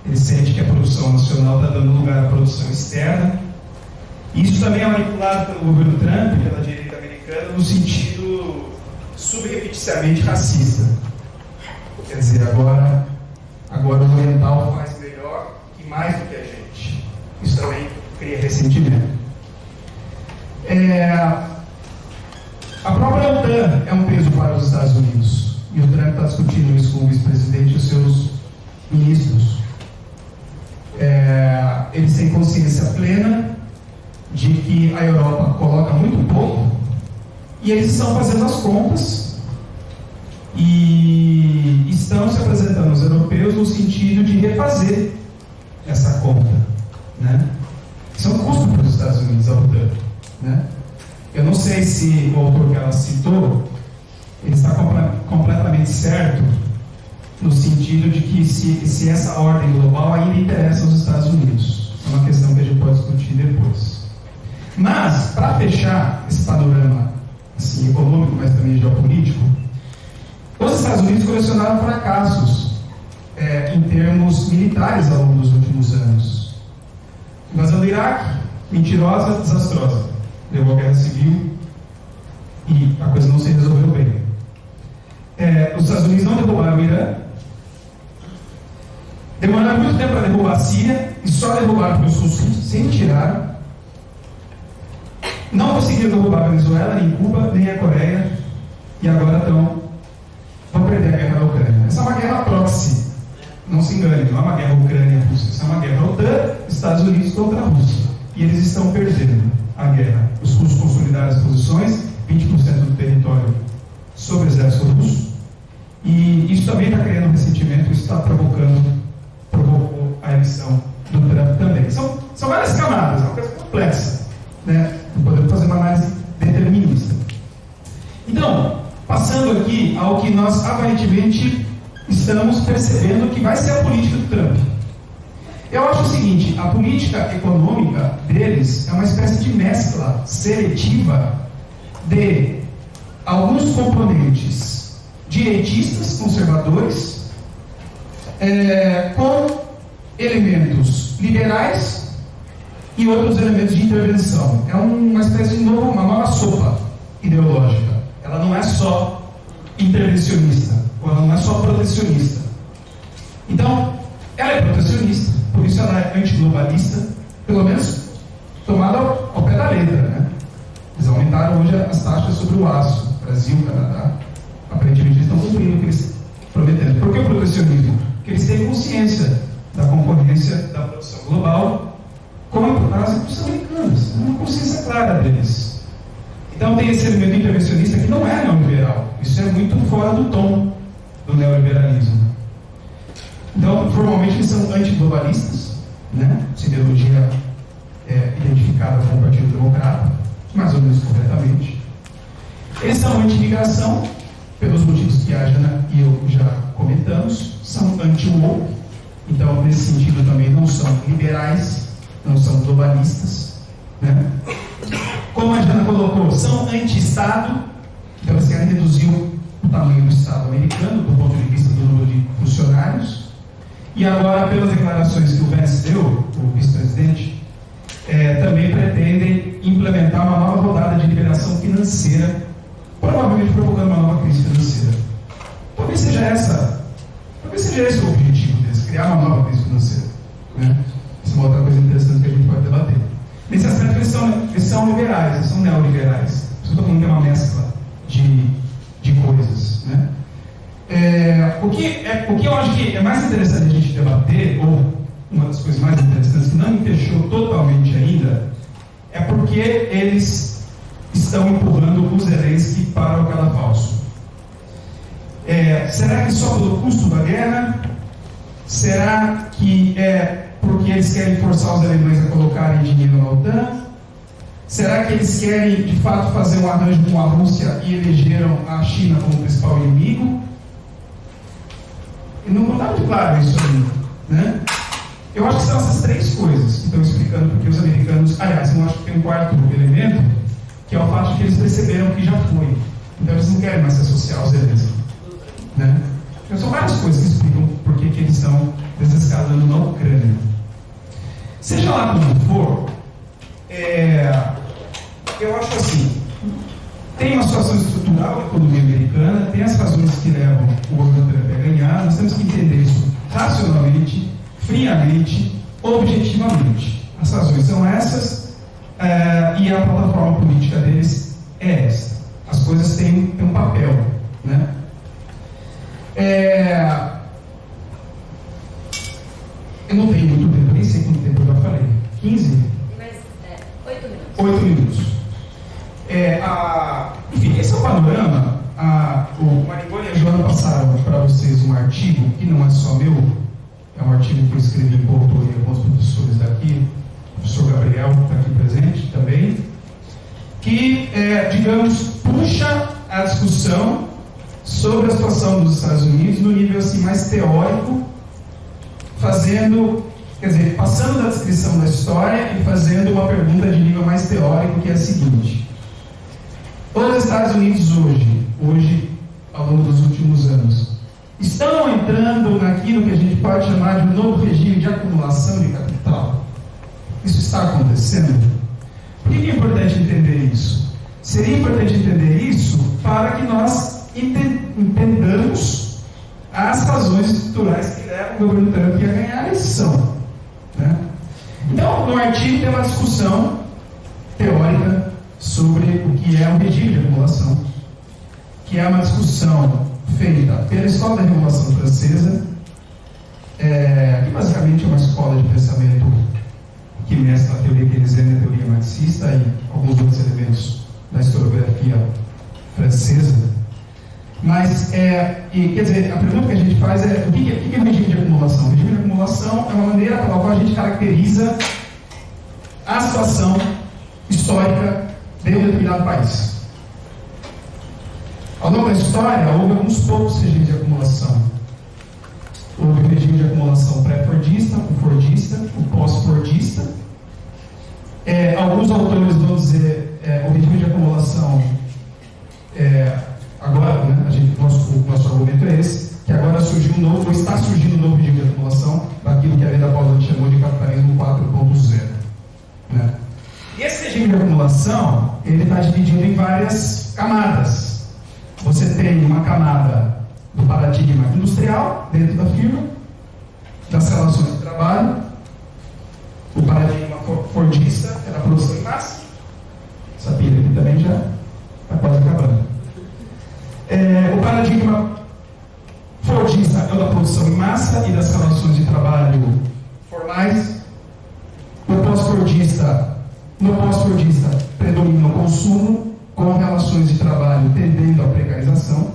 C: Ele sente que a produção nacional está dando lugar à produção externa. Isso também é manipulado pelo governo Trump e pela direita americana no sentido subrepeticiamente racista. Quer dizer, agora o oriental faz melhor e mais do que a gente. Isso também cria ressentimento. A própria OTAN é um peso para os Estados Unidos. E o Trump está discutindo isso com o vice-presidente e os seus ministros. Eles têm consciência plena de que a Europa coloca muito pouco e eles estão fazendo as contas e estão se apresentando aos europeus no sentido de refazer essa conta, né? Isso é um custo para os Estados Unidos, a OTAN, né? Eu não sei se o autor que ela citou ele está completamente certo no sentido de que se essa ordem global ainda interessa aos Estados Unidos. É uma questão que a gente pode discutir depois. Mas, para fechar esse panorama assim, econômico, mas também geopolítico, os Estados Unidos colecionaram fracassos em termos militares ao longo dos últimos anos. Invasão do Iraque, mentirosa, desastrosa. Levou à guerra civil e a coisa não se resolveu bem. Os Estados Unidos não derrubaram o Irã, demoraram muito tempo para derrubar a Síria e só derrubaram porque os russos se retiraram. Não conseguiram derrubar a Venezuela, nem Cuba, nem a Coreia, e agora vão perder a guerra na Ucrânia. Essa é uma guerra proxy, não se engane, não é uma guerra Ucrânia-Rússia, essa é uma guerra OTAN, Estados Unidos contra a Rússia, e eles estão perdendo a guerra. Os russos consolidaram as posições, 20% do território sob o exército russo, e isso também está criando ressentimento, isso provocou a eleição do Trump também. São várias camadas, é uma coisa complexa, né? Não podemos fazer uma análise determinista. Então, passando aqui ao que nós aparentemente estamos percebendo que vai ser a política do Trump. Eu acho o seguinte, a política econômica deles é uma espécie de mescla seletiva de alguns componentes direitistas, conservadores, com elementos liberais e outros elementos de intervenção. É uma espécie de uma nova sopa ideológica. Ela não é só intervencionista, ou ela não é só protecionista. Então, ela é protecionista, por isso ela é antiglobalista, pelo menos tomada ao pé da letra, né? Eles aumentaram hoje as taxas sobre o aço. Brasil, Canadá, aparentemente eles estão cumprindo o que eles prometeram. Por que o protecionismo? Porque eles têm consciência da concorrência da produção global com as indústrias americanas. É uma consciência clara deles. Então tem esse elemento intervencionista que não é neoliberal. Isso é muito fora do tom do neoliberalismo. Então, formalmente eles são antiglobalistas, né? Essa ideologia identificada com o Partido Democrata, mais ou menos corretamente. Eles são anti-imigração, pelos motivos que a Jana e eu já comentamos, são anti-woke, então nesse sentido também não são liberais, não são globalistas, né? Como a Jana colocou, são anti-Estado, então eles querem reduzir o tamanho do Estado americano, do ponto de vista do número e agora, pelas declarações que o Vance deu, o vice-presidente, também pretendem implementar uma nova rodada de liberação financeira, provavelmente provocando uma nova crise financeira. Talvez seja esse o objetivo deles, criar uma nova crise financeira. Né? Isso é uma outra coisa interessante que a gente pode debater. Nesse aspecto, eles são liberais, eles são neoliberais. Por isso eu estou falando que é uma mescla de coisas. Né? O que eu acho que é mais interessante a gente debater, ou uma das coisas mais interessantes que não me fechou totalmente ainda, é porque eles estão empurrando o Zelensky para o cadafalso. Será que só pelo custo da guerra? Será que é porque eles querem forçar os alemães a colocarem dinheiro na OTAN? Será que eles querem, de fato, fazer um arranjo com a Rússia e elegeram a China como principal inimigo? E não está muito claro isso ainda, né? Eu acho que são essas três coisas que estão explicando porque os americanos... Aliás, eu acho que tem um quarto elemento, que é o fato de que eles perceberam que já foi. Então eles não querem mais se associar aos Zelensky, né? Então, são várias coisas que explicam por que eles estão desescalando na Ucrânia. Seja lá como for, eu acho assim, tem uma situação estrutural da economia americana, tem as razões que levam o governo Trump a ganhar, nós temos que entender isso racionalmente, friamente, objetivamente. As razões são essas, e a plataforma política deles é essa. As coisas têm um papel, né? Eu não tenho muito tempo, nem sei quanto tempo eu já falei. 15?
A: Mas, 8 minutos.
C: 8 minutos. Enfim, esse é o panorama. O Marigoni e a Joana passaram para vocês um artigo, que não é só meu, é um artigo que eu escrevi em coautoria com os professores daqui, o professor Gabriel, que está aqui presente também, que, digamos, puxa a discussão sobre a situação dos Estados Unidos no nível assim, mais teórico, passando da descrição da história e fazendo uma pergunta de nível mais teórico, que é a seguinte: os Estados Unidos hoje, ao longo dos últimos anos, estão entrando naquilo que a gente pode chamar de um novo regime de acumulação de capital? Isso está acontecendo? Por que é importante entender isso? Seria importante entender isso para que nós entendamos as razões estruturais que levam o governo Trump a ganhar a eleição, né? Então, no artigo tem uma discussão teórica sobre o que é um regime de acumulação, que é uma discussão feita pela escola da Revolução Francesa, que basicamente é uma escola de pensamento que mescla a teoria keynesiana e a teoria marxista e alguns outros elementos da historiografia francesa. Mas, quer dizer, a pergunta que a gente faz é: o que é o regime de acumulação? O regime de acumulação é uma maneira pela qual a gente caracteriza a situação histórica de um determinado país. Ao longo da história, houve alguns poucos regimes de acumulação. Houve o regime de acumulação pré-fordista, o fordista, o pós-fordista. Alguns autores vão dizer o regime de acumulação agora, né, nosso argumento é esse, que agora surgiu está surgindo um novo regime de acumulação, daquilo que a Leda Paulani chamou de capitalismo 4.0. Né? E esse regime de acumulação, ele está dividido em várias camadas. Você tem uma camada do paradigma industrial, dentro da firma, das relações de trabalho, o paradigma fordista, que é da produção em massa. Essa pilha aqui também já está quase acabando. O paradigma fordista é o da produção em massa e das relações de trabalho formais. No pós-fordista predomina o consumo, com relações de trabalho tendendo à precarização.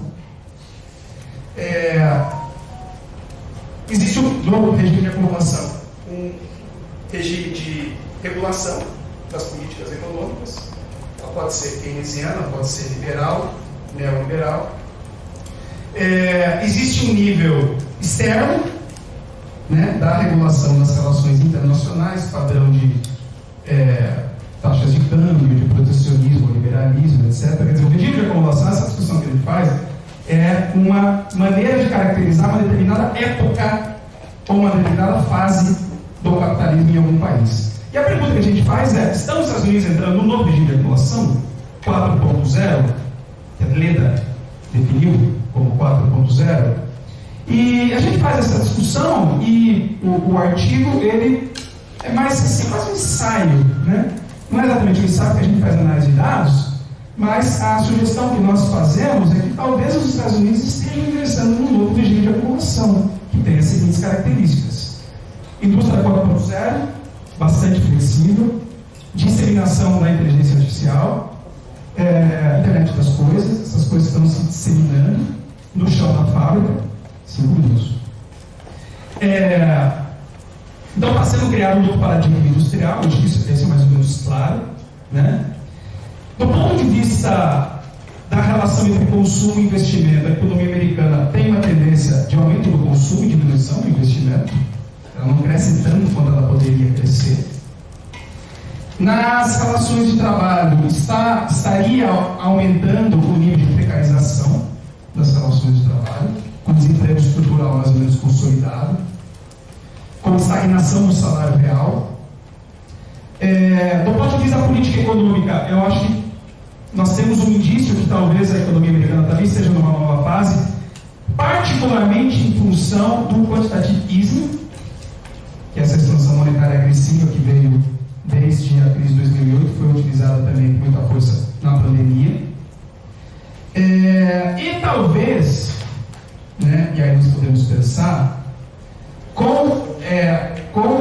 C: Existe um novo regime de acumulação, um regime de regulação das políticas econômicas. Ela pode ser keynesiana, pode ser liberal, neoliberal. Existe um nível externo, né, da regulação das relações internacionais, padrão de taxas de câmbio, de protecionismo, liberalismo, etc. Quer dizer, o regime de acumulação, essa discussão que ele faz, é uma maneira de caracterizar uma determinada época ou uma determinada fase do capitalismo em algum país. E a pergunta que a gente faz é: estão os Estados Unidos entrando num novo regime de acumulação 4.0, que a Leda definiu como 4.0? E a gente faz essa discussão e o artigo, ele é mais assim, quase um ensaio, né? Não é exatamente um ensaio que a gente faz análise de dados, mas a sugestão que nós fazemos é que talvez os Estados Unidos estejam ingressando num novo regime de acumulação, que tem as seguintes características: indústria 4.0, bastante flexível, disseminação da inteligência artificial, internet das coisas, essas coisas estão se disseminando no chão da fábrica, 5 minutos. Então está sendo criado um novo paradigma industrial, eu acho que isso é mais ou menos claro, né? Do ponto de vista da relação entre consumo e investimento, a economia americana tem uma tendência de aumento do consumo e diminuição do investimento. Ela não cresce tanto quanto ela poderia crescer. Nas relações de trabalho, estaria aumentando o nível de precarização das relações de trabalho, com desemprego estrutural mais ou menos consolidado, com estagnação do salário real. Do ponto de vista da política econômica, eu acho que nós temos um indício que talvez a economia americana também esteja numa nova fase, particularmente em função do quantitative easing, que é essa expansão monetária agressiva que veio desde a crise de 2008, foi utilizada também com muita força na pandemia. E talvez, né, e aí nós podemos pensar, com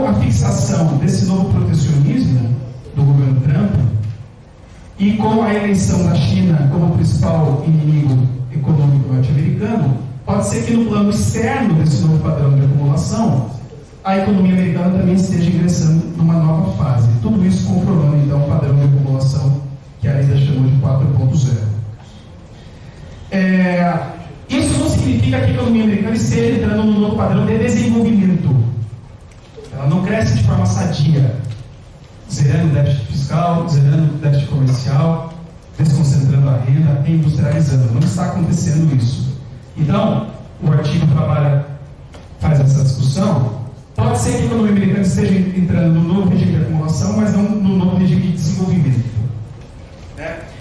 C: a fixação desse novo protecionismo do governo Trump e com a eleição da China como principal inimigo econômico norte-americano, pode ser que no plano externo desse novo padrão de acumulação, a economia americana também esteja ingressando numa nova fase. Tudo isso comprovando, então, o padrão de acumulação que a Leda chamou de 4.0. Isso não significa que a economia americana esteja entrando num novo padrão de desenvolvimento. Ela não cresce de forma sadia, zerando o déficit fiscal, zerando o déficit comercial, desconcentrando a renda e industrializando. Não está acontecendo isso. Então, o artigo faz essa discussão. Pode ser que a economia americana esteja entrando no novo regime de acumulação, mas não no novo regime de desenvolvimento.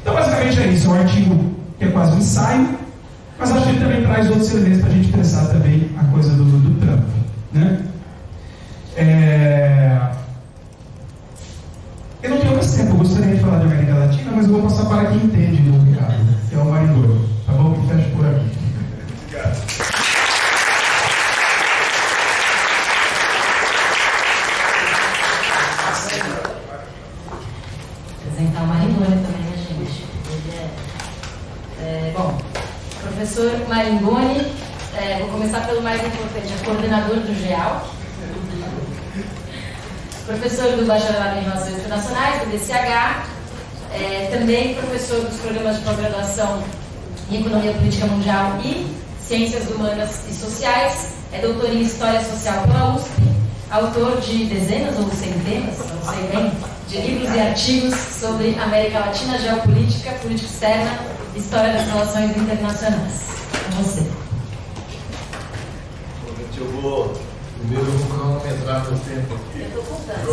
C: Então, basicamente é isso. É um artigo que é quase um ensaio, mas acho que ele também traz outros elementos para a gente pensar também a coisa do Trump. Né? Eu não tenho mais tempo, eu gostaria de falar de América Latina, mas eu vou passar para quem entende do Ricardo, que é o Marinho. Tá bom? Que fecha por aqui.
D: Obrigado.
A: Apresentar o Marinho também, né, gente? Bom, professor Maringoni, vou começar pelo mais importante, é coordenador do GEAL, professor do Bacharelado em Relações Internacionais, do DCH, também professor dos programas de pós-graduação em Economia Política Mundial e Ciências Humanas e Sociais, é doutor em História Social pela USP, autor de dezenas ou centenas, não sei bem, de livros e artigos sobre América Latina, geopolítica, política externa, história das relações internacionais. Com você.
D: Eu vou primeiro cronometrar meu tempo aqui.
A: Eu estou contando.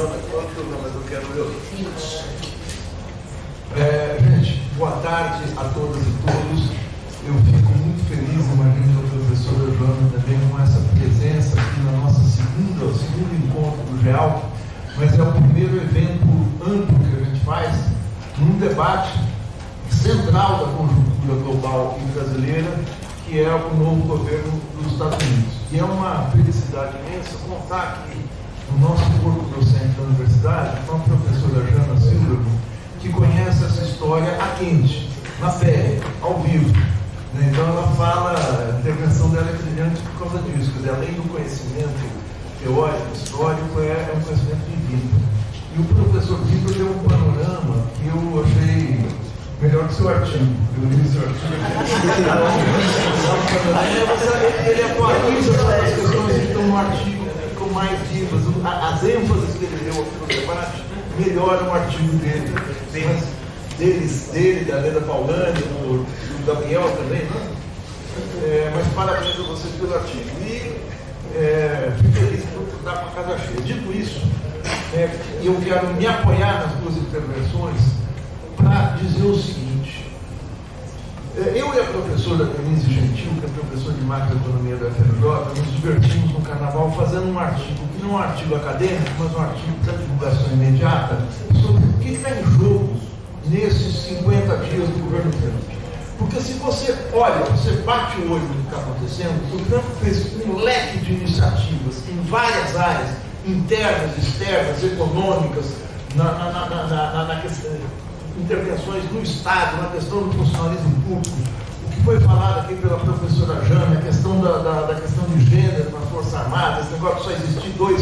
D: Não, mas eu quero ver.
A: 20.
D: Gente, boa tarde a todas e todos. Eu fico muito feliz, imagino que a professora Joana também, com essa presença aqui na nossa segundo encontro do GEAL, mas é o primeiro evento amplo que a gente faz num debate central da conjuntura global e brasileira, que é o novo governo dos Estados Unidos. E é uma felicidade imensa contar aqui no nosso corpo docente da universidade com a professora Jana Silverman, que conhece essa história a quente, na pele, ao vivo. Então ela fala, a intervenção dela é brilhante por causa disso, quer dizer, além do conhecimento teórico, histórico, é um conhecimento vivido. E o professor Vitor deu um panorama que eu achei melhor que seu artigo. Eu li seu artigo aqui. Ele atualiza as questões que estão no artigo, que ficam mais vivas. As ênfases que ele deu aqui no debate melhoram o artigo dele. Dele, da Leda Paulani, do Gabriel também, né? Mas parabéns a vocês pelo artigo. E fico feliz está com a casa cheia. Dito isso, eu quero me apoiar nas duas intervenções para dizer o seguinte. Eu e a professora Denise Gentil, que é professora de macroeconomia da FRJ, nos divertimos no carnaval fazendo um artigo, que não é um artigo acadêmico, mas um artigo de divulgação imediata, sobre o que está em jogo nesses 50 dias do governo Trump. Porque se você olha, você bate o olho no que está acontecendo, o Trump fez um leque de iniciativas em várias áreas, internas, externas, econômicas, na questão, intervenções no Estado, na questão do funcionalismo público, o que foi falado aqui pela professora Jane, a questão da questão de gênero nas Forças Armadas, esse negócio de só existir dois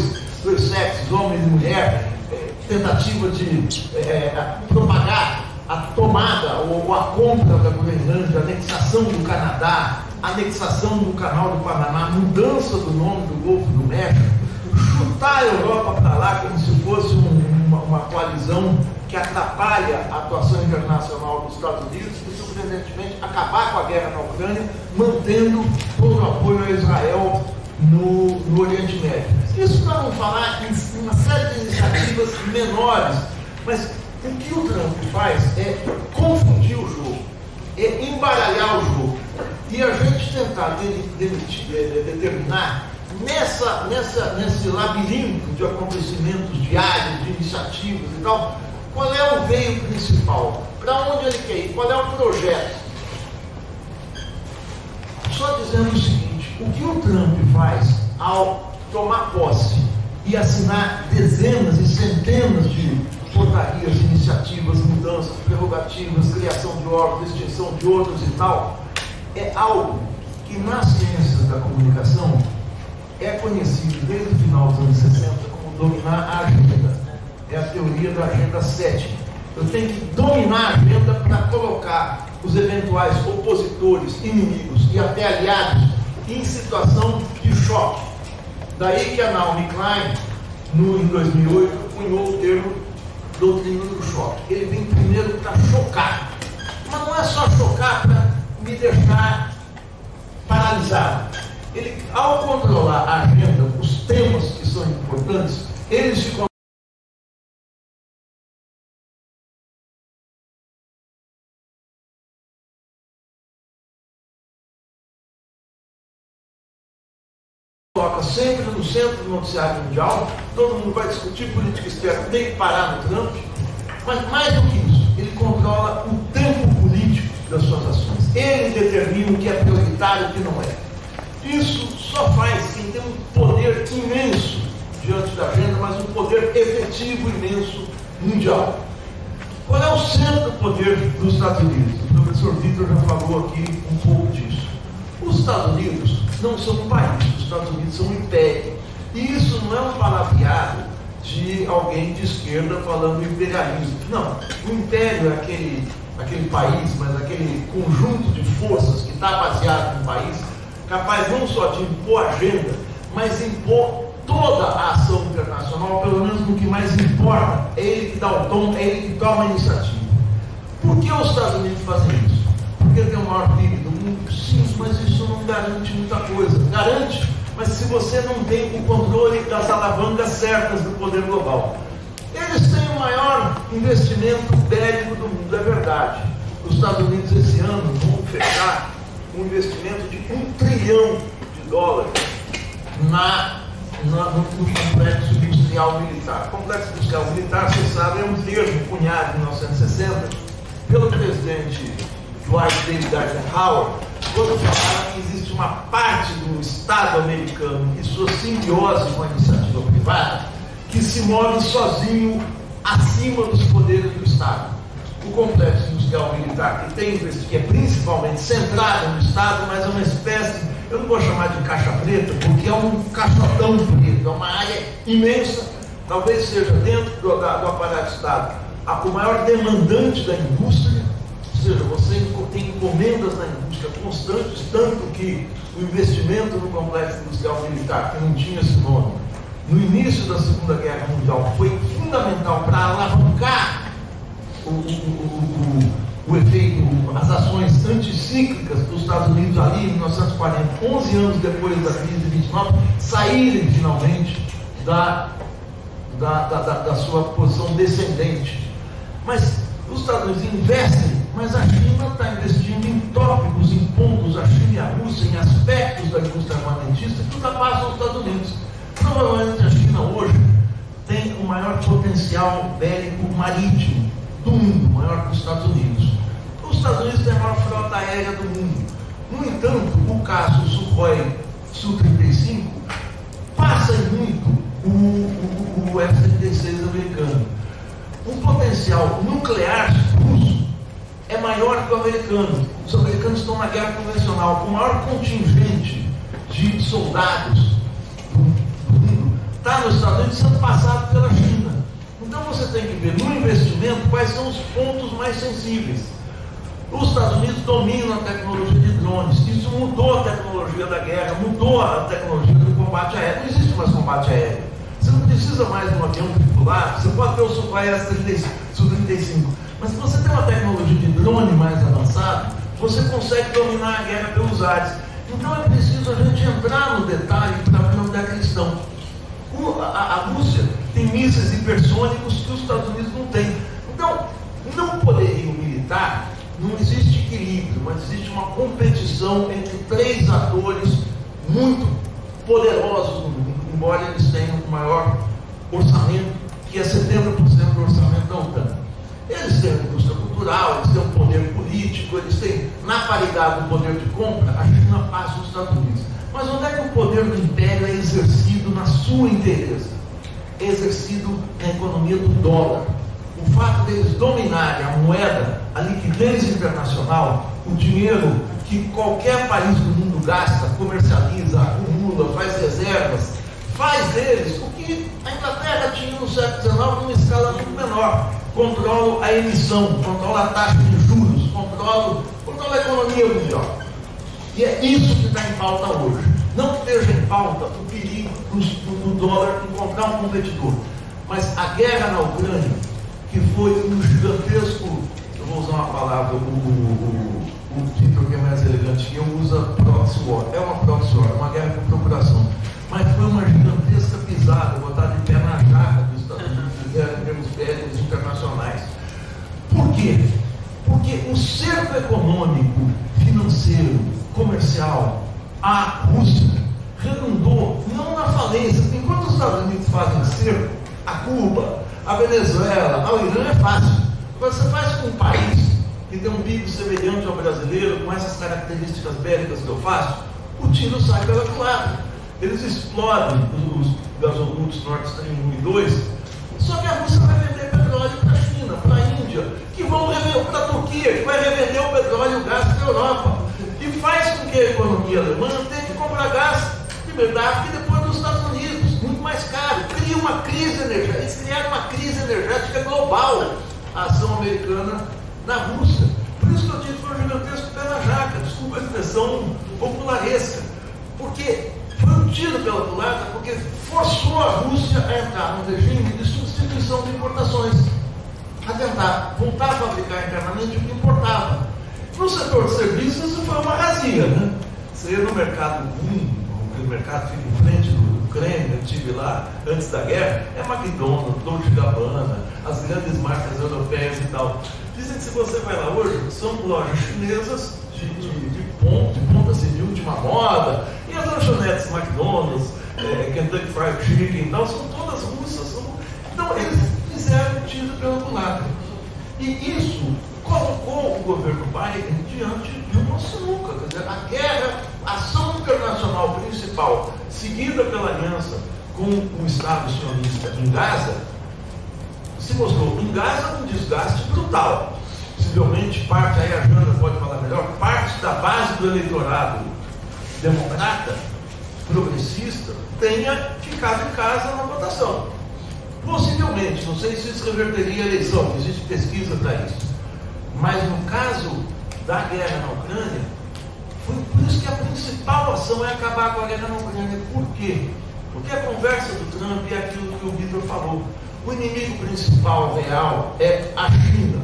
D: sexos, homem e mulher, tentativa de propagar a tomada ou a compra da Groenlândia, a anexação do Canadá, a anexação do Canal do Panamá, a mudança do nome do Golfo do México, chutar a Europa para lá como se fosse uma coalizão que atrapalha a atuação internacional dos Estados Unidos e, surpreendentemente, acabar com a guerra na Ucrânia, mantendo todo o apoio a Israel no Oriente Médio. Isso para não falar em uma série de iniciativas menores, mas o que o Trump faz é confundir o jogo, é embaralhar o jogo. E a gente tentar determinar nesse labirinto de acontecimentos diários, de iniciativas e tal, qual é o veio principal, para onde ele quer ir, qual é o projeto. Só dizendo o seguinte, o que o Trump faz ao tomar posse e assinar dezenas e centenas de portarias, iniciativas, mudanças, prerrogativas, criação de órgãos, extinção de outros e tal, é algo que nas ciências da comunicação é conhecido desde o final dos anos 60 como dominar a agenda. É a teoria da agenda 7. Eu tenho que dominar a agenda para colocar os eventuais opositores, inimigos e até aliados em situação de choque. Daí que a Naomi Klein, em 2008, cunhou o termo doutrina do choque. Ele vem primeiro para chocar. Mas não é só chocar para me deixar paralisado. Ele, ao controlar a agenda, os temas que são importantes, ele se coloca sempre no centro do noticiário mundial. Todo mundo vai discutir política externa, tem que parar no Trump. Mas mais do que isso, ele controla o tempo político das suas ações. Ele determina o que é prioritário e o que não é. Isso só faz quem tem um poder imenso diante da agenda, mas um poder efetivo imenso mundial. Qual é o centro do poder dos Estados Unidos? O professor Vitor já falou aqui um pouco disso. Os Estados Unidos não são um país, os Estados Unidos são um império. E isso não é um palavreado de alguém de esquerda falando imperialismo. Não, o império é aquele país, mas aquele conjunto de forças que está baseado no país, capaz não só de impor agenda, mas impor toda a ação internacional, pelo menos no que mais importa, é ele que dá o tom, é ele que toma a iniciativa. Por que os Estados Unidos fazem isso? Porque tem o maior PIB do mundo? Sim, mas isso não garante muita coisa. Garante, mas se você não tem o controle das alavancas certas do poder global. Eles têm o maior investimento bélico do mundo, é verdade. Os Estados Unidos esse ano vão fechar um investimento de $1 trilhão no complexo industrial militar. O complexo industrial militar, vocês sabem, é um termo cunhado em 1960 pelo presidente Dwight David Eisenhower, quando falaram que existe uma parte do Estado americano e sua simbiose com a iniciativa privada que se move sozinho acima dos poderes do Estado. O complexo industrial militar que é principalmente centrado no Estado, mas é uma espécie, eu não vou chamar de caixa preta, porque é um caixotão preto, é uma área imensa, talvez seja dentro do aparato do Estado o maior demandante da indústria, ou seja, você tem encomendas na indústria constantes, tanto que o investimento no complexo industrial militar, que não tinha esse nome, no início da Segunda Guerra Mundial, foi fundamental para alavancar o efeito, as ações anticíclicas dos Estados Unidos ali em 1940, 11 anos depois da crise de 29, saírem finalmente da sua posição descendente. Mas os Estados Unidos investem, mas a China está investindo em tópicos, em pontos, a China e a Rússia, em aspectos da indústria armamentista que ultrapassam os Estados Unidos. Provavelmente a China hoje tem o maior potencial bélico marítimo do mundo, maior que os Estados Unidos. Os Estados Unidos têm a maior frota aérea do mundo. No entanto, o caso Sukhoi Su-35 passa muito o F-36 americano. O potencial nuclear russo é maior que o americano. Os americanos estão na guerra convencional. O maior contingente de soldados do mundo está nos Estados Unidos sendo passado pela China. Então você tem que ver no investimento quais são os pontos mais sensíveis. Os Estados Unidos dominam a tecnologia de drones. Isso mudou a tecnologia da guerra, mudou a tecnologia do combate aéreo. Não existe mais combate aéreo. Você não precisa mais de um avião tripulado. Você pode ter o Sukhoi Su-35. Mas se você tem uma tecnologia de drone mais avançada, você consegue dominar a guerra pelos ares. Então é preciso a gente entrar no detalhe para ver onde é que eles estão. A Rússia tem mísseis hipersônicos que os Estados Unidos não têm. Então, no poderio militar, não existe equilíbrio, mas existe uma competição entre três atores muito poderosos no mundo, embora eles tenham o maior orçamento, que é 70% do orçamento da OTAN. Eles têm a indústria cultural, eles têm o poder político, eles têm, na paridade do poder de compra, a China passa os Estados Unidos. Mas onde é que o poder do império é exercido na sua inteireza? É exercido na economia do dólar. O fato deles dominarem a moeda, a liquidez internacional, o dinheiro que qualquer país do mundo gasta, comercializa, acumula, faz reservas, faz deles o que a Inglaterra tinha no século XIX numa escala muito menor. Controla a emissão, controla a taxa de juros, controla a economia mundial. E é isso que está em pauta hoje. Não que esteja em pauta o perigo do dólar encontrar um competidor, mas a guerra na Ucrânia, que foi um gigantesco, eu vou usar uma palavra, o título que é mais elegante que eu uso, proxy war. É uma proxy war, uma guerra por procuração. Mas foi uma gigantesca pisada, botar de pé na jaca dos Estados Unidos em termos bélicos internacionais. Por quê? Porque o cerco econômico, financeiro, comercial, a Rússia redundou não na falência. Enquanto os Estados Unidos fazem cerco, a Cuba, a Venezuela, ao Irã é fácil. Agora você faz com um país que tem um PIB semelhante ao brasileiro, com essas características bélicas que eu faço, o tiro sai pela culatra. Eles explodem os gasodutos Nord Stream 1 e 2, só que a Rússia vai vender petróleo para a China, para a Índia, que vão revender para a Turquia, que vai revender o petróleo e o gás para a Europa. E faz com que a economia alemã tenha que comprar gás de verdade que depois dos Estados Unidos, muito mais caro. Cria uma crise energética. Eles criaram uma crise energética global, a ação americana na Rússia. Por isso que eu tive um gigantesco pé na jaca, desculpa a expressão popularesca, porque foi um tiro pela culatra, porque forçou a Rússia a entrar num regime de substituição de importações, a tentar voltar a fabricar internamente o que importava. No setor de serviços, isso foi uma razia, né? Você ia no mercado mundo, o mercado fica em frente do Kremlin, eu estive lá antes da guerra, é McDonald's, Dolce & Gabbana, as grandes marcas europeias e tal. Dizem que se você vai lá hoje, são lojas chinesas de ponta assim, de última moda, e as lanchonetes McDonald's, Kentucky Fried Chicken e tal, são todas russas. Então eles fizeram o tiro pela culatra. E isso colocou o governo Biden diante de uma sinuca. Quer dizer, a guerra, a ação internacional principal, seguida pela aliança com o Estado sionista em Gaza, se mostrou em Gaza um desgaste brutal. Possivelmente parte, aí a Jana pode falar melhor, parte da base do eleitorado democrata, progressista, tenha ficado em casa na votação. Possivelmente, não sei se isso reverteria a eleição, existe pesquisa para isso. Mas no caso da guerra na Ucrânia, foi por isso que a principal ação é acabar com a guerra na Ucrânia. Por quê? Porque a conversa do Trump é aquilo que o Vitor falou. O inimigo principal, real, é a China.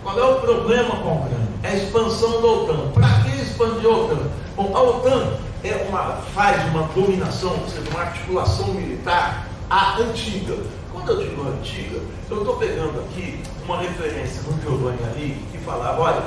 D: Qual é o problema com a Ucrânia? É a expansão da OTAN. Para que expandir a OTAN? Bom, a OTAN faz uma dominação, ou seja, uma articulação militar a antiga. Quando eu digo antiga, eu estou pegando aqui uma referência no Giovanni ali, que falava, olha,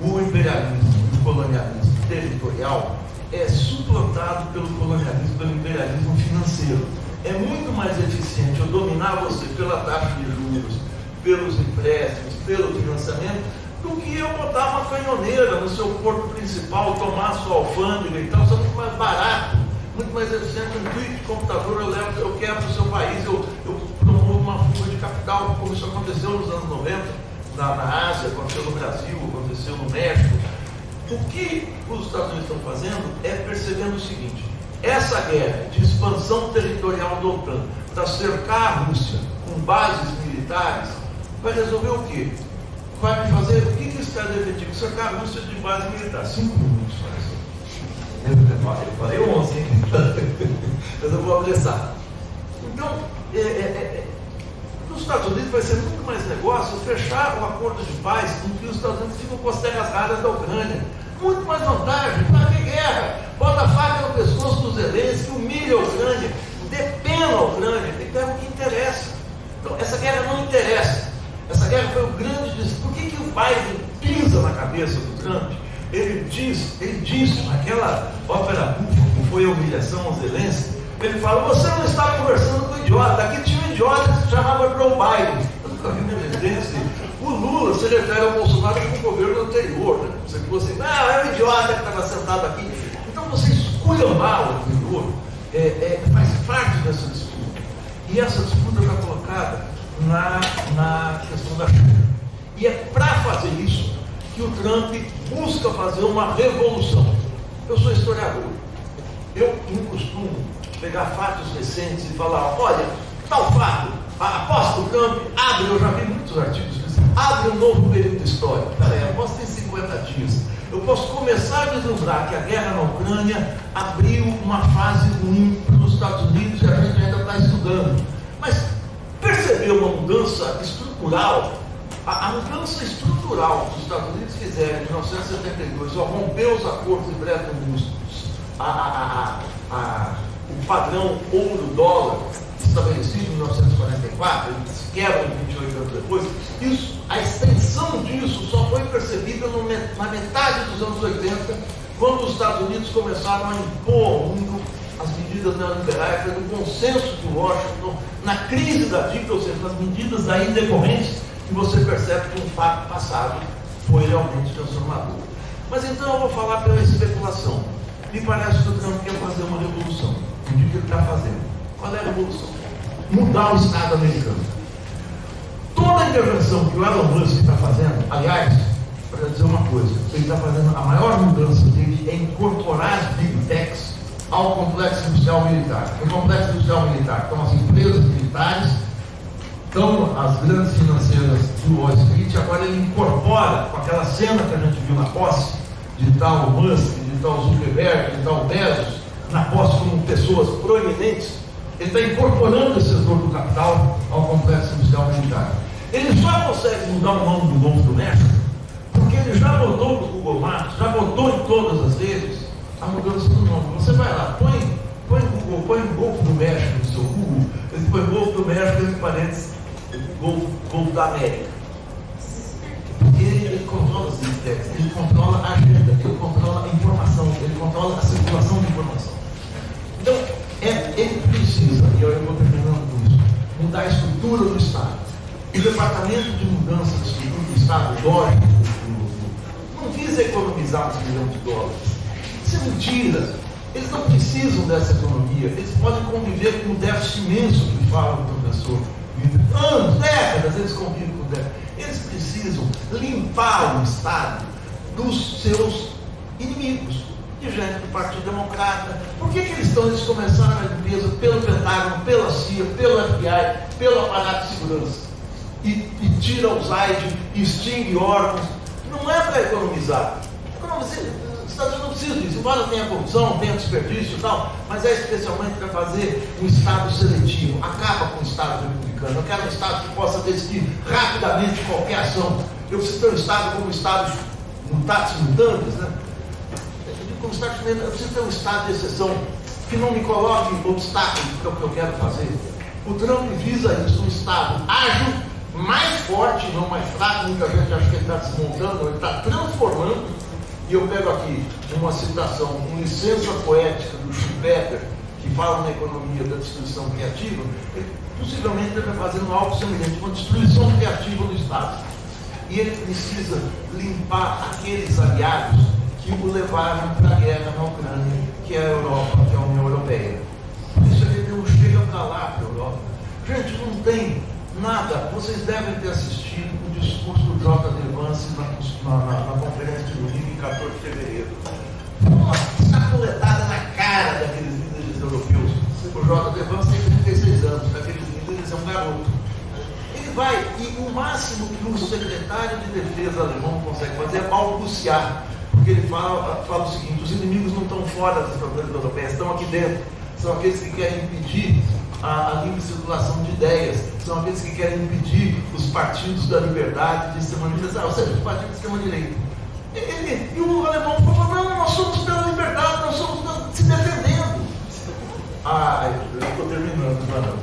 D: o imperialismo e o colonialismo territorial é suplantado pelo colonialismo, pelo imperialismo financeiro. É muito mais eficiente eu dominar você pela taxa de juros, pelos empréstimos, pelo financiamento, do que eu botar uma canhoneira no seu porto principal, tomar sua alfândega e tal. Isso é muito mais barato, muito mais eficiente. Um tweet de computador eu quebro o seu país, eu promovo uma fuga de capital, como isso aconteceu nos anos 90, na Ásia, aconteceu no Brasil, aconteceu no México. O que os Estados Unidos estão fazendo é percebendo o seguinte: essa guerra de expansão territorial da OTAN para cercar a Rússia com bases militares vai resolver o quê? Vai me fazer, o que isso quer efetivo? Cercar a Rússia de base militar. 5 minutos, parece. Eu falei 11, hein? Mas eu vou apressar. Então, nos Estados Unidos vai ser muito mais negócio fechar o acordo de paz em que os Estados Unidos ficam com as terras raras da Ucrânia. Muito mais vantagem. Para que guerra? Bota a faca no pescoço dos Zelensky, humilha a Ucrânia, depena a Ucrânia, então é o que interessa. Então, essa guerra não interessa. Essa guerra foi o grande desafio. Por que o Biden pisa na cabeça do Trump? Ele diz naquela ópera que foi a humilhação aos Zelensky, ele fala: você não está conversando com o idiota. Aqui tinha um idiota que se chamava Joe Biden. O Lula se refere ao Bolsonaro com o governo anterior, né? Você, é o idiota que estava sentado aqui. Então você esculhambar o anterior faz parte dessa disputa. E essa disputa está colocada na questão da China. E é para fazer isso que o Trump busca fazer uma revolução. Eu sou historiador. Eu não costumo pegar fatos recentes e falar: olha, tal fato, após o Trump abre, eu já vi muitos artigos que dizem, abre um novo período histórico. Peraí, eu posso ter 50 dias. Eu posso começar a vislumbrar que a guerra na Ucrânia abriu uma fase ruim para os Estados Unidos e a gente ainda está estudando. Mas percebeu uma mudança estrutural? A mudança estrutural que os Estados Unidos fizeram em 1972, ao romper os acordos de Bretton Woods, o padrão ouro-dólar estabelecido em 1944, ele se quebra 28 anos depois, a extensão disso só foi percebida na metade dos anos 80, quando os Estados Unidos começaram a impor ao mundo as medidas neoliberais, no consenso de Washington, na crise da dívida, ou seja, nas medidas daí decorrentes, que você percebe que um fato passado foi realmente transformador. Mas então eu vou falar pela especulação. Me parece que o Trump quer fazer uma revolução. O que ele está fazendo? Qual é a revolução? Mudar o Estado americano. Toda a intervenção que o Elon Musk está fazendo, aliás, para dizer uma coisa, ele está fazendo a maior mudança dele é incorporar as Big Techs ao complexo industrial militar. O complexo industrial militar estão as empresas militares, estão as grandes financeiras do Wall Street. Agora ele incorpora, com aquela cena que a gente viu na posse de tal Musk, de tal Zuckerberg, de tal Bezos, na posse como pessoas proeminentes, ele está incorporando esse setor do capital ao complexo industrial militar. Ele só consegue mudar o nome do Golfo do México porque ele já botou no Google Maps, já botou em todas as redes a mudança do nome. Você vai lá, põe Google, põe o Golfo do México no seu Google, ele põe Golfo do México entre parênteses, Golfo da América. Porque ele controla os big, ele controla a agenda, ele controla a informação, ele controla a circulação de informação. Então, ele precisa, e eu vou terminando com isso, mudar a estrutura do Estado. O Departamento de Mudança da Estrutura do Estado, lógico, não visa economizar $1 bilhão. Isso é mentira. Eles não precisam dessa economia. Eles podem conviver com o déficit imenso que fala o professor. Anos, décadas, eles convivem com o déficit. Eles precisam limpar o Estado dos seus inimigos, de gente do Partido Democrata. Por que eles começaram a limpeza pelo Pentágono, pela CIA, pelo FBI, pelo aparato de segurança? E tira o ZAID, extingue órgãos. Não é para economizar. Os Estados Unidos não precisam disso. Embora tenha corrupção, tenha desperdício e tal, mas é especialmente para fazer um Estado seletivo. Acaba com o Estado republicano. Eu quero um Estado que possa decidir rapidamente qualquer ação. Eu preciso ter um Estado como Estado mutatis mutandis, né? Eu preciso ter um Estado de exceção que não me coloque obstáculos para o que eu quero fazer. O Trump visa isso, um Estado ágil, mais forte, não mais fraco. Muita gente acha que ele está desmontando, ele está transformando. E eu pego aqui uma citação, uma licença poética do Schumpeter, que fala na economia da destruição criativa. Possivelmente ele vai fazendo algo semelhante, uma destruição criativa do Estado. E ele precisa limpar aqueles aliados que o levaram para a guerra na Ucrânia, que é a Europa, que é a União Europeia. Por isso ele deu um chega para lá para a Europa. Gente, não tem nada. Vocês devem ter assistido o discurso do J.D. Vance na conferência de Munique em 14 de fevereiro. Foi uma sacoletada na cara daqueles líderes europeus. O J.D. Vance tem 36 anos, daqueles líderes é um garoto. Ele vai, e o máximo que o secretário de defesa alemão consegue fazer é balbuciar. Porque ele fala o seguinte: os inimigos não estão fora das fronteiras europeias, estão aqui dentro. São aqueles que querem impedir a livre circulação de ideias, são aqueles que querem impedir os partidos da liberdade de extrema direita, ou seja, os partidos de extrema direita. E o alemão falou: não, nós somos pela liberdade, nós somos se defendendo. Eu estou terminando, não.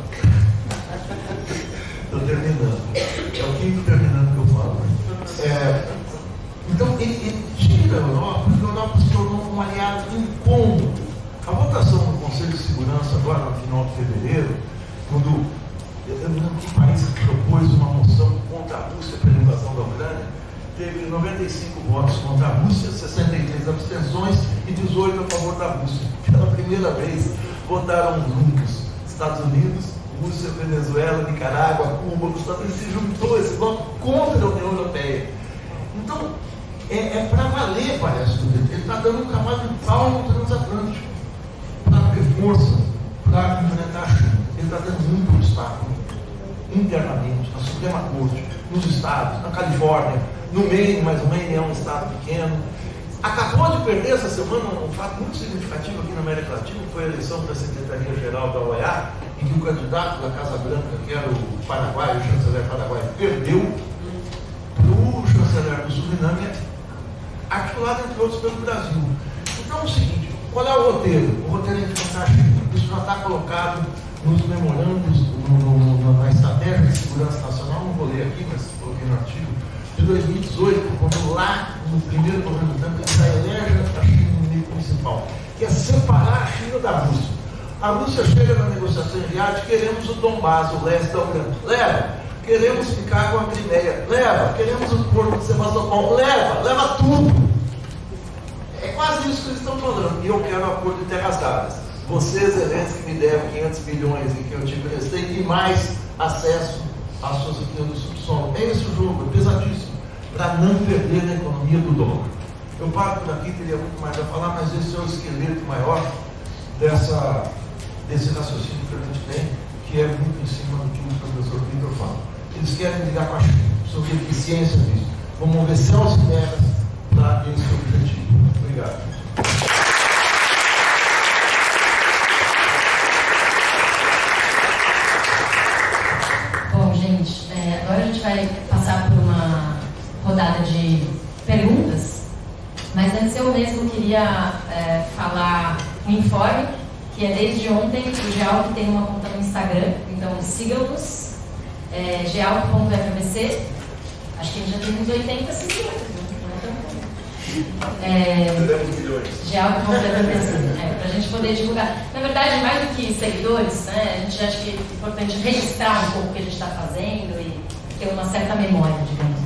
D: Estou terminando. É o quinto terminando que eu falo. Então, ele tira a Europa, porque a Europa se tornou um aliado incômodo. A votação no Conselho de Segurança, agora no final de fevereiro, quando eu não lembro que país propôs uma moção contra a Rússia pela invasão da Ucrânia, teve 95 votos contra a Rússia, 63 abstenções e 18 a favor da Rússia. Pela primeira vez, votaram juntos Estados Unidos, Rússia, Venezuela, Nicarágua, Cuba. Os Estados Unidos se juntou esse bloco contra a União Europeia. Então, é para valer, parece. Ele está dando um cavalo de pau no transatlântico para ter força, para enfrentar a China. Ele está dando muito obstáculo internamente, na Suprema Corte, nos estados, na Califórnia, no Maine, mas o Maine é um estado pequeno. Acabou de perder essa semana um fato muito significativo aqui na América Latina, que foi a eleição para a Secretaria-Geral da OEA, em que o candidato da Casa Branca, que era o Paraguai, o chanceler paraguaio, perdeu para o chanceler do Suriname, articulado entre outros pelo Brasil. Então é o seguinte: qual é o roteiro? O roteiro é enfrentar a China. Isso já está colocado nos memorandos, na Estratégia de Segurança Nacional, não vou ler aqui, mas coloquei no artigo, de 2018, quando lá, no primeiro governo do Trump, ele já elege a China no inimigo principal, que é separar a China da Rússia. A Rússia chega na negociação em Riad: queremos o Donbass, o leste da Ucrânia. Leva. Queremos ficar com a Crimeia. Leva. Queremos o porto de Sebastopol. Leva tudo. É quase isso que eles estão falando. E eu quero um acordo de terras dadas. Você, Zelensky, me deve 500 milhões em que eu te emprestei e mais acesso às suas riquezas do subsolo. É esse o jogo, é pesadíssimo, para não perder na economia do dólar. Eu paro por aqui, teria muito mais a falar, mas esse é o esqueleto maior desse raciocínio que a gente tem, que é muito em cima do que o professor Vitor fala. Eles querem ligar com a China, sobre eficiência disso. Vamos mover céus e terras para esse objetivo. Obrigado.
A: Bom, gente, agora a gente vai passar por uma rodada de perguntas, mas antes eu mesmo queria falar um informe, que é desde ontem, o Gealc tem uma conta no Instagram, então sigam-nos, gealc.fbc, acho que ele já tem uns 80 seguidores, Gealc.fbc, para a gente poder divulgar. Na verdade, mais do que seguidores, né, a gente acha que é importante registrar um pouco o que a gente está fazendo e ter uma certa memória, digamos.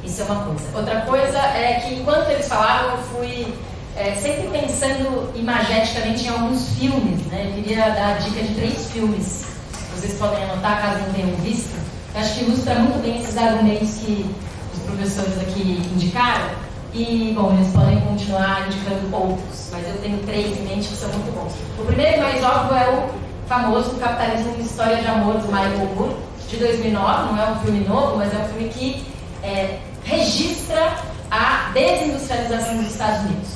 A: Isso é uma coisa. Outra coisa é que, enquanto eles falavam, eu fui sempre pensando imageticamente em alguns filmes, né? Eu queria dar a dica de 3 filmes, vocês podem anotar caso não tenham visto. Eu acho que ilustra muito bem esses argumentos que os professores aqui indicaram. E, bom, eles podem continuar indicando outros, mas eu tenho 3 em mente que são muito bons. O primeiro e mais óbvio é o famoso Capitalismo e História de Amor, do Michael Moore, de 2009. Não é um filme novo, mas é um filme que registra a desindustrialização dos Estados Unidos.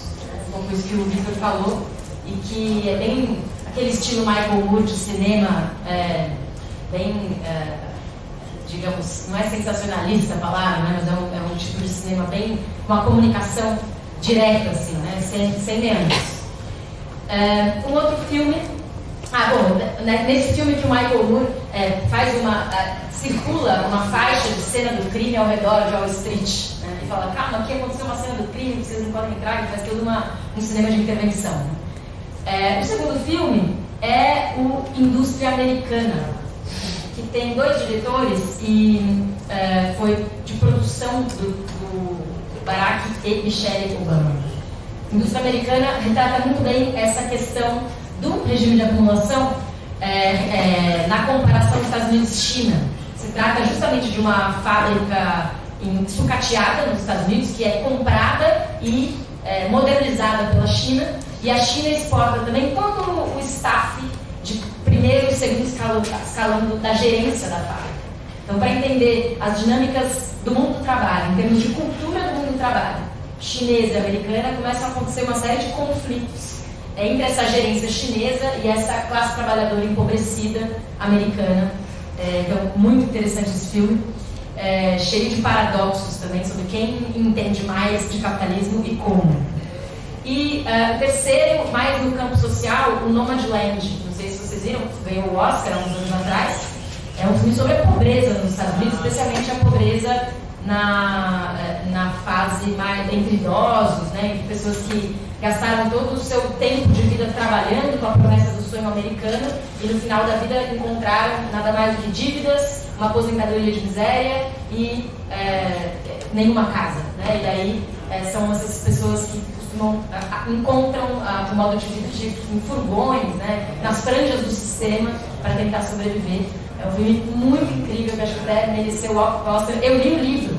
A: Um pouco isso que o Victor falou, e que é bem aquele estilo Michael Moore de cinema, bem, digamos, não é sensacionalista a palavra, né, mas é um tipo de cinema bem, com uma comunicação direta, assim, né, sem meandros. Um outro filme Nesse filme que o Michael Moore circula uma faixa de cena do crime ao redor de Wall Street, né? E fala, calma, aqui aconteceu uma cena do crime, vocês não podem entrar, e faz todo um cinema de intervenção. O segundo filme é o Indústria Americana, que tem 2 diretores e foi de produção do Barack e Michelle Obama. Indústria Americana retrata muito bem essa questão do regime de acumulação na comparação dos Estados Unidos e China. Se trata justamente de uma fábrica sucateada nos Estados Unidos, que é comprada e modernizada pela China, e a China exporta também todo o staff de primeiro e segundo escalão da gerência da fábrica. Então, para entender as dinâmicas do mundo do trabalho, em termos de cultura do mundo do trabalho, chinesa e americana, começam a acontecer uma série de conflitos entre essa gerência chinesa e essa classe trabalhadora empobrecida americana. Então, muito interessante esse filme, cheio de paradoxos também sobre quem entende mais de capitalismo e como. E o terceiro, mais no campo social, o Nomadland. Não sei se vocês viram, ganhou o Oscar há uns anos atrás. É um filme sobre a pobreza nos Estados Unidos, especialmente a pobreza na fase mais entre idosos, né, entre pessoas que gastaram todo o seu tempo de vida trabalhando com a promessa do sonho americano e no final da vida encontraram nada mais do que dívidas, uma aposentadoria de miséria e nenhuma casa, né? E daí são essas pessoas que encontram o modo de vida em furgões, né, nas franjas do sistema para tentar sobreviver. É um filme muito incrível, que acho que até mereceu o Oscar. Eu li o livro,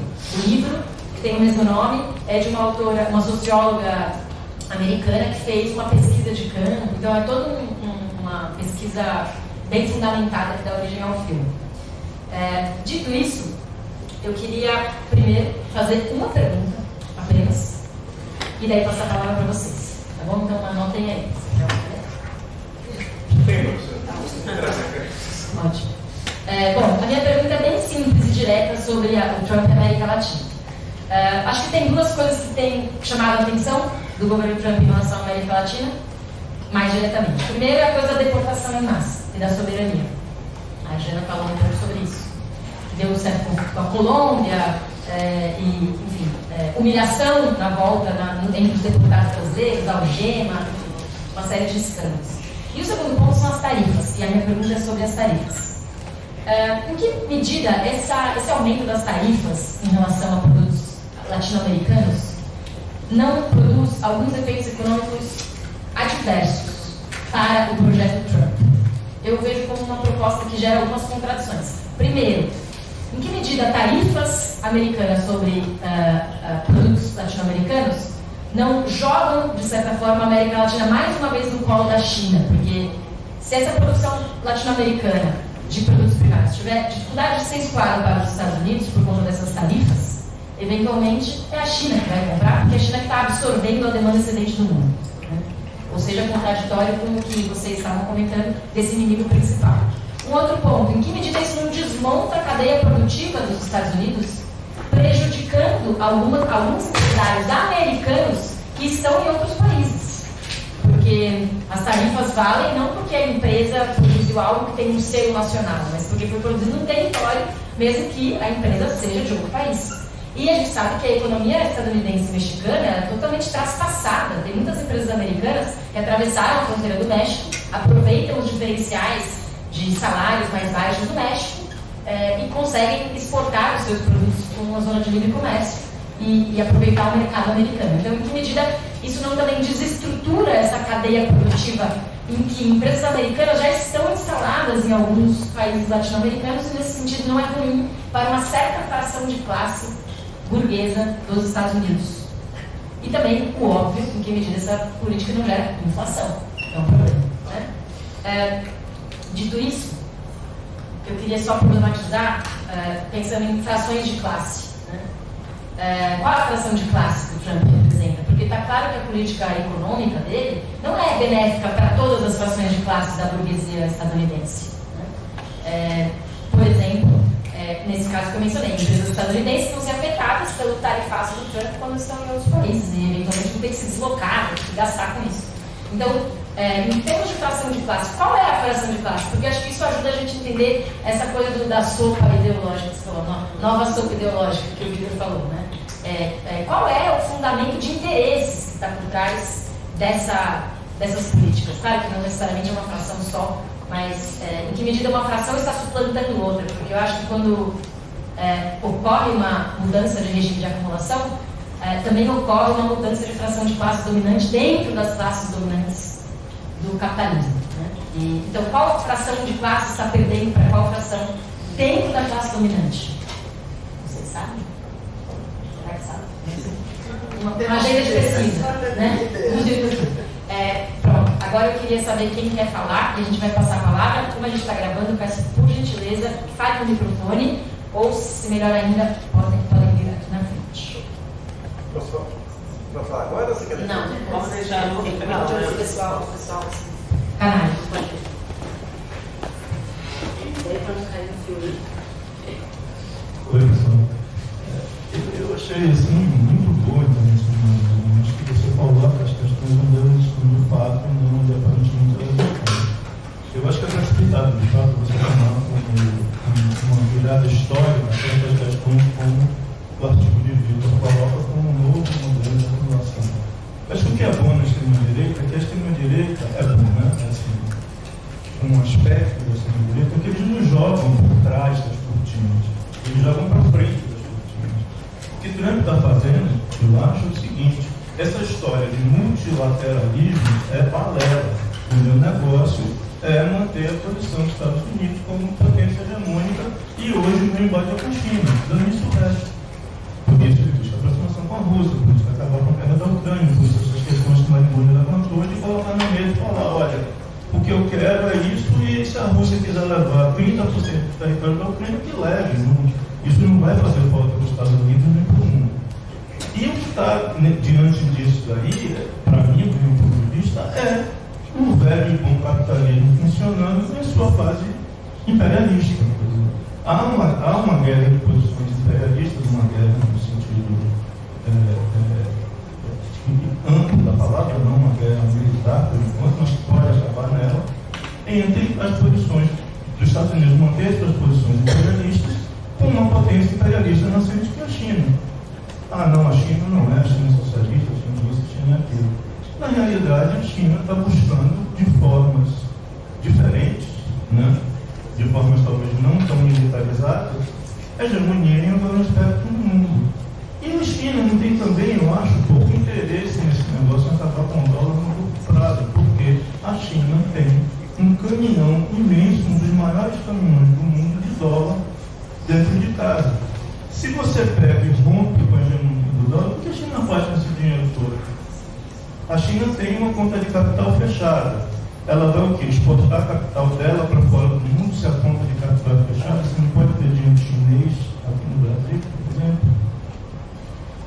A: que tem o mesmo nome, é de uma autora, uma socióloga americana que fez uma pesquisa de campo, então é toda uma pesquisa bem fundamentada que dá origem ao filme. Dito isso, eu queria primeiro fazer uma pergunta, apenas, e daí passar a palavra para vocês, tá bom? Então anotem aí. Ótimo. Bom, a minha pergunta é bem simples e direta sobre o Trump e a América Latina. Acho que tem 2 coisas que têm chamado a atenção do governo Trump em relação à América Latina, mais diretamente. Primeiro é a coisa da deportação em massa e da soberania. A Jana falou um pouco sobre isso. Deu certo com a Colômbia, e, enfim, humilhação na volta entre os deputados brasileiros, algema, enfim, uma série de escândalos. E o segundo ponto são as tarifas, e a minha pergunta é sobre as tarifas. Em que medida esse aumento das tarifas em relação a produtos latino-americanos não produz alguns efeitos econômicos adversos para o projeto Trump? Eu vejo como uma proposta que gera algumas contradições. Primeiro, em que medida tarifas americanas sobre produtos latino-americanos não jogam, de certa forma, a América Latina mais uma vez no colo da China? Porque se essa produção latino-americana de produtos primários tiver dificuldade de ser escoada para os Estados Unidos por conta dessas tarifas, eventualmente é a China que vai comprar, porque é a China que está absorvendo a demanda excedente do mundo, né? Ou seja, contraditório com o que vocês estavam comentando desse inimigo principal. Um outro ponto, em que medida isso não desmonta a cadeia produtiva dos Estados Unidos, prejudicando alguns empresários americanos que estão em outros países? Porque as tarifas valem não porque a empresa produziu algo que tem um selo nacional, mas porque foi produzido num território, mesmo que a empresa seja de outro país. E a gente sabe que a economia estadunidense e mexicana é totalmente traspassada. Tem muitas empresas americanas que atravessaram a fronteira do México, aproveitam os diferenciais de salários mais baixos do México e conseguem exportar os seus produtos para uma zona de livre comércio e aproveitar o mercado americano. Então, em que medida isso não também desestrutura essa cadeia produtiva em que empresas americanas já estão instaladas em alguns países latino-americanos e, nesse sentido, não é ruim para uma certa fração de classe burguesa dos Estados Unidos? E também, o óbvio, em que medida essa política não gera inflação. É um problema, né? Dito isso, eu queria só problematizar pensando em frações de classe, né? Qual a fração de classe que o Trump representa? Porque está claro que a política econômica dele não é benéfica para todas as frações de classe da burguesia estadunidense, né? Por exemplo, nesse caso que eu mencionei, empresas estadunidenses vão ser afetadas pelo tarifaço do Trump quando estão em outros países e eventualmente vão ter que se deslocar, vão ter que gastar com isso. Então, em termos de fração de classe, qual é a fração de classe? Porque acho que isso ajuda a gente a entender essa coisa da sopa ideológica que você falou, nova sopa ideológica que o Vitor falou, né? Qual é o fundamento de interesses que está por trás dessas políticas? Claro que não necessariamente é uma fração só, mas em que medida uma fração está suplantando outra? Porque eu acho que quando ocorre uma mudança de regime de acumulação, também ocorre uma mudança de fração de classe dominante dentro das classes dominantes do capitalismo. Né? Então, qual fração de classe está perdendo para qual fração dentro da classe dominante? Vocês sabem? Será que sabem? Uma agenda de pesquisa. Né? Pronto, agora eu queria saber quem quer falar e a gente vai passar a palavra. Como a gente está gravando, eu peço por gentileza que fale no microfone ou, se melhor ainda, podem vir aqui na frente.
F: Posso falar agora ou você quer deixar?
A: Não, posso deixar no
E: Não, o pessoal.
A: Canário, pode.
E: Daí para não cair no fio.
G: Oi, pessoal. Eu achei assim, muito boa também acho que você falou que as questões não deram estudo de fato e não de aparentemente resultado. Eu acho que é precipitado, de fato, você tomar como uma virada histórica certas questões como o artigo de Vitor coloca como um novo modelo de acumulação. Acho que o que é bom na extrema-direita é que a extrema-direita é bom, né? Assim, um aspecto da extrema-direita é que eles não jogam por trás das cortinas, eles jogam para frente das cortinas. O que Trump está fazendo, eu acho, é o seguinte: essa história de multilateralismo é balela. O meu negócio é manter a posição dos Estados Unidos como potência hegemônica e hoje no embate com a China, dando isso o resto. Por isso existe a aproximação com a Rússia, por isso acabar com a guerra da Ucrânia, por isso essas questões que Marigoni levantou de colocar na mesa e falar: olha, o que eu quero é isso, e se a Rússia quiser levar 30% do território da Ucrânia, que leve. Isso não vai fazer falta para os Estados Unidos nem para o mundo. E o que está diante disso daí, para mim, do meu ponto de vista, é o velho e bom capitalismo funcionando em sua fase imperialista. Há uma guerra de posições imperialistas, uma guerra no sentido amplo da palavra, não uma guerra militar, por enquanto, mas pode acabar nela, entre as posições dos Estados Unidos manter suas posições imperialistas com uma potência imperialista nascente que é a China. Ah, não, a China não é a China socialista, a China isso, a China é aquilo. Na realidade, a China está buscando de formas diferentes, né? De formas talvez não tão militarizadas, a hegemonia em algum aspecto do mundo. E a China não tem também, eu acho, pouco interesse nesse negócio em acabar com o dólar no curto prazo, porque a China tem um caminhão imenso, um dos maiores caminhões do mundo de dólar dentro de casa. Se você pega e rompe com a hegemonia do dólar, o que a China faz com esse dinheiro todo? A China tem uma conta de capital fechada. Ela vai o quê? Exportar a capital dela para fora do mundo. Se a conta de capital é fechada, você não pode ter dinheiro chinês aqui no Brasil, por exemplo.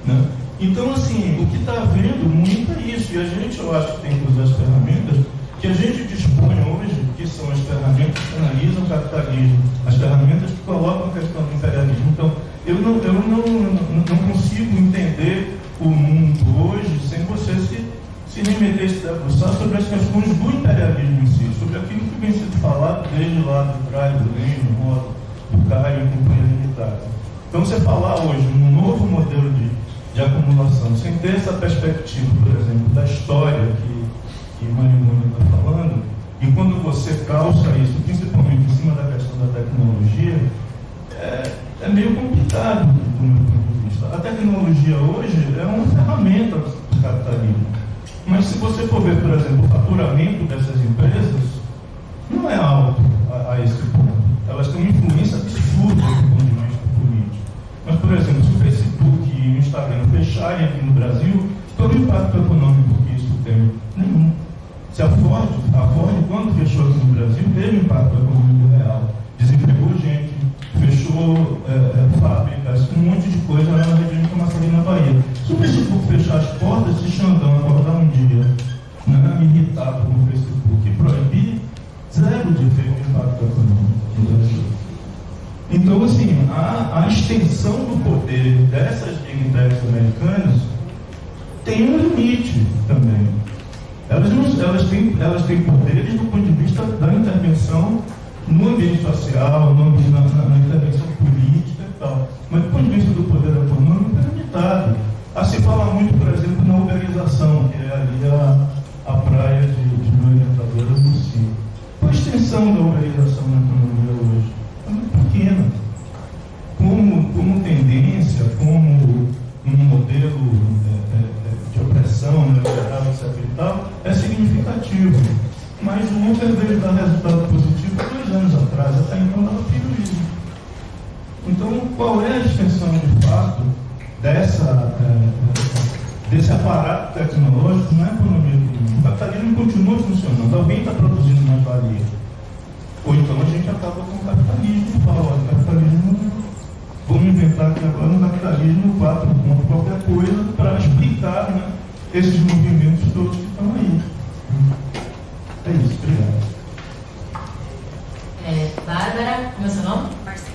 G: Né? Então, assim, o que está havendo muito é isso. E a gente, eu acho que tem que usar as ferramentas que a gente dispõe hoje, que são as ferramentas que analisam o capitalismo, as ferramentas que colocam a questão do imperialismo. Então, eu não consigo entender o mundo hoje sem você se remeter, se debruçar sobre as questões do imperialismo em si, sobre aquilo que vem sendo falado desde lá do trás, do Lenin, do Caio e companhia limitada. Então, você falar hoje num novo modelo de acumulação, sem ter essa perspectiva, por exemplo, da história que Marigoni está falando, e quando você calça isso, principalmente em cima da questão da tecnologia, é meio complicado do meu ponto de vista. A tecnologia hoje é uma ferramenta do capitalismo. Mas se você for ver, por exemplo, o faturamento dessas empresas, não é alto a esse ponto. Elas têm uma influência absurda do ponto de vista político. Mas, por exemplo, se o Facebook e o Instagram fecharem aqui no Brasil, qual o impacto econômico que isso tem? Nenhum. Se a Ford, quando fechou aqui no Brasil, teve impacto econômico real. Desempregou gente, fechou fábricas, um monte de coisa lá na região de Camaçari, na Bahia. Se o Facebook fechar as portas, se Xandão acordar um dia, irritado com o Facebook e proibir, zero de efeito de impacto econômico no Brasil. Então, assim, a extensão do poder dessas big techs americanas tem um limite também. Elas não elas têm poderes do ponto de vista da intervenção no ambiente social, no ambiente, na intervenção política e tal. Mas do ponto de vista do poder econômico é limitado. Se fala muito, por exemplo, na uberização, que é ali a praia de minha orientadora do Sim. Qual a extensão da uberização na economia hoje? É muito pequena. Como tendência, como um modelo de opressão, né, geral, etc. e tal, é significativo. Mas o Uber veio dar resultado positivo 2 anos atrás, até então dava prejuízo. Então, qual é a extensão de fato desse aparato tecnológico na economia do mundo? O capitalismo continua funcionando, alguém está produzindo mais valia. Ou então a gente acaba com o capitalismo e fala, olha, o capitalismo, vamos inventar aqui agora um capitalismo 4 ponto qualquer coisa para explicar, né, esses movimentos todos que estão aí. É isso, obrigado.
A: Bárbara, como é o seu nome?
E: Marcília.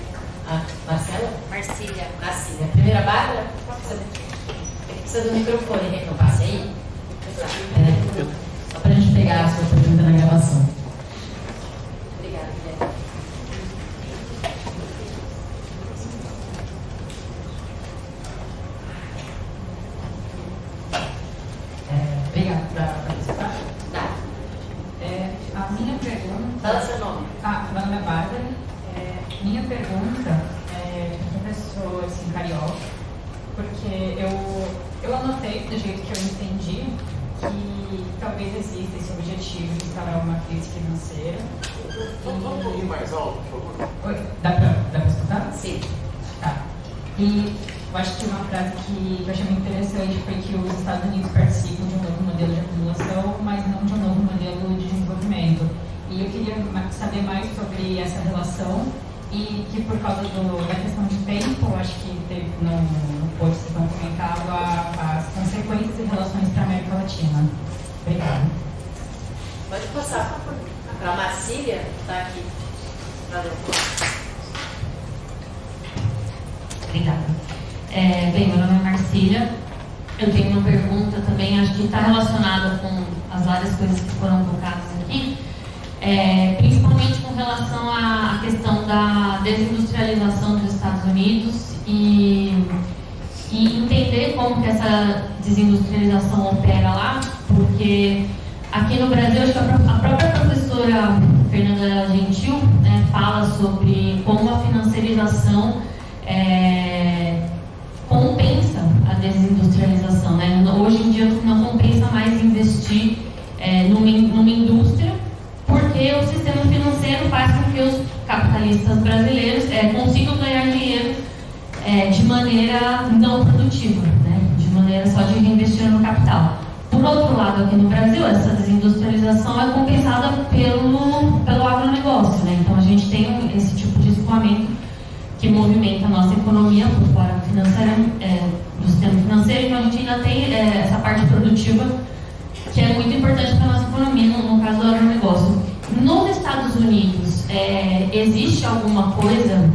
A: Marcela?
E: Marcília.
A: Marcília. Primeira Bárbara? Precisa do microfone, quer que eu passe aí? Só para a gente pegar a sua pergunta na gravação.
E: Obrigada, Guilherme.
A: Obrigada por participar.
E: Tá.
H: A minha pergunta...
E: Fala seu nome.
H: Meu nome é Bárbara. Minha pergunta é para o professor assim, Carioca, porque eu anotei, do jeito que eu entendi, que talvez exista esse objetivo de instaurar uma crise financeira.
F: Vamos um pouquinho mais alto, por favor.
H: Oi, dá para escutar?
E: Sim.
H: Tá. E eu acho que uma frase que eu achei muito interessante foi que os Estados Unidos participam de um novo modelo de acumulação, mas não de um novo modelo de desenvolvimento. E eu queria saber mais sobre essa relação e que por causa da questão de tempo, acho que teve, não pôde ser tão comentado as consequências e relações para a América Latina. Obrigada.
E: Pode passar para a Marcília, que está aqui. Valeu.
I: Obrigada. Bem, meu nome é Marcília. Eu tenho uma pergunta também, acho que está relacionada com as várias coisas que foram colocadas aqui, principalmente com relação à questão da desindustrialização dos Estados Unidos e entender como que essa desindustrialização opera lá, porque aqui no Brasil, acho que a própria professora Fernanda Gentil, né, fala sobre como a financiarização compensa a desindustrialização, né? Hoje em dia não compensa mais investir numa indústria, porque o sistema financeiro faz com que os capitalistas brasileiros consigam ganhar dinheiro de maneira não produtiva, né? De maneira só de reinvestir no capital. Por outro lado, aqui no Brasil, essa desindustrialização é compensada pelo agronegócio, né? Então a gente tem esse tipo de escoamento que movimenta a nossa economia por fora do sistema financeiro, então a gente ainda tem essa parte produtiva que é muito importante para a nossa economia, no caso do agronegócio. Nos Estados Unidos, existe alguma coisa,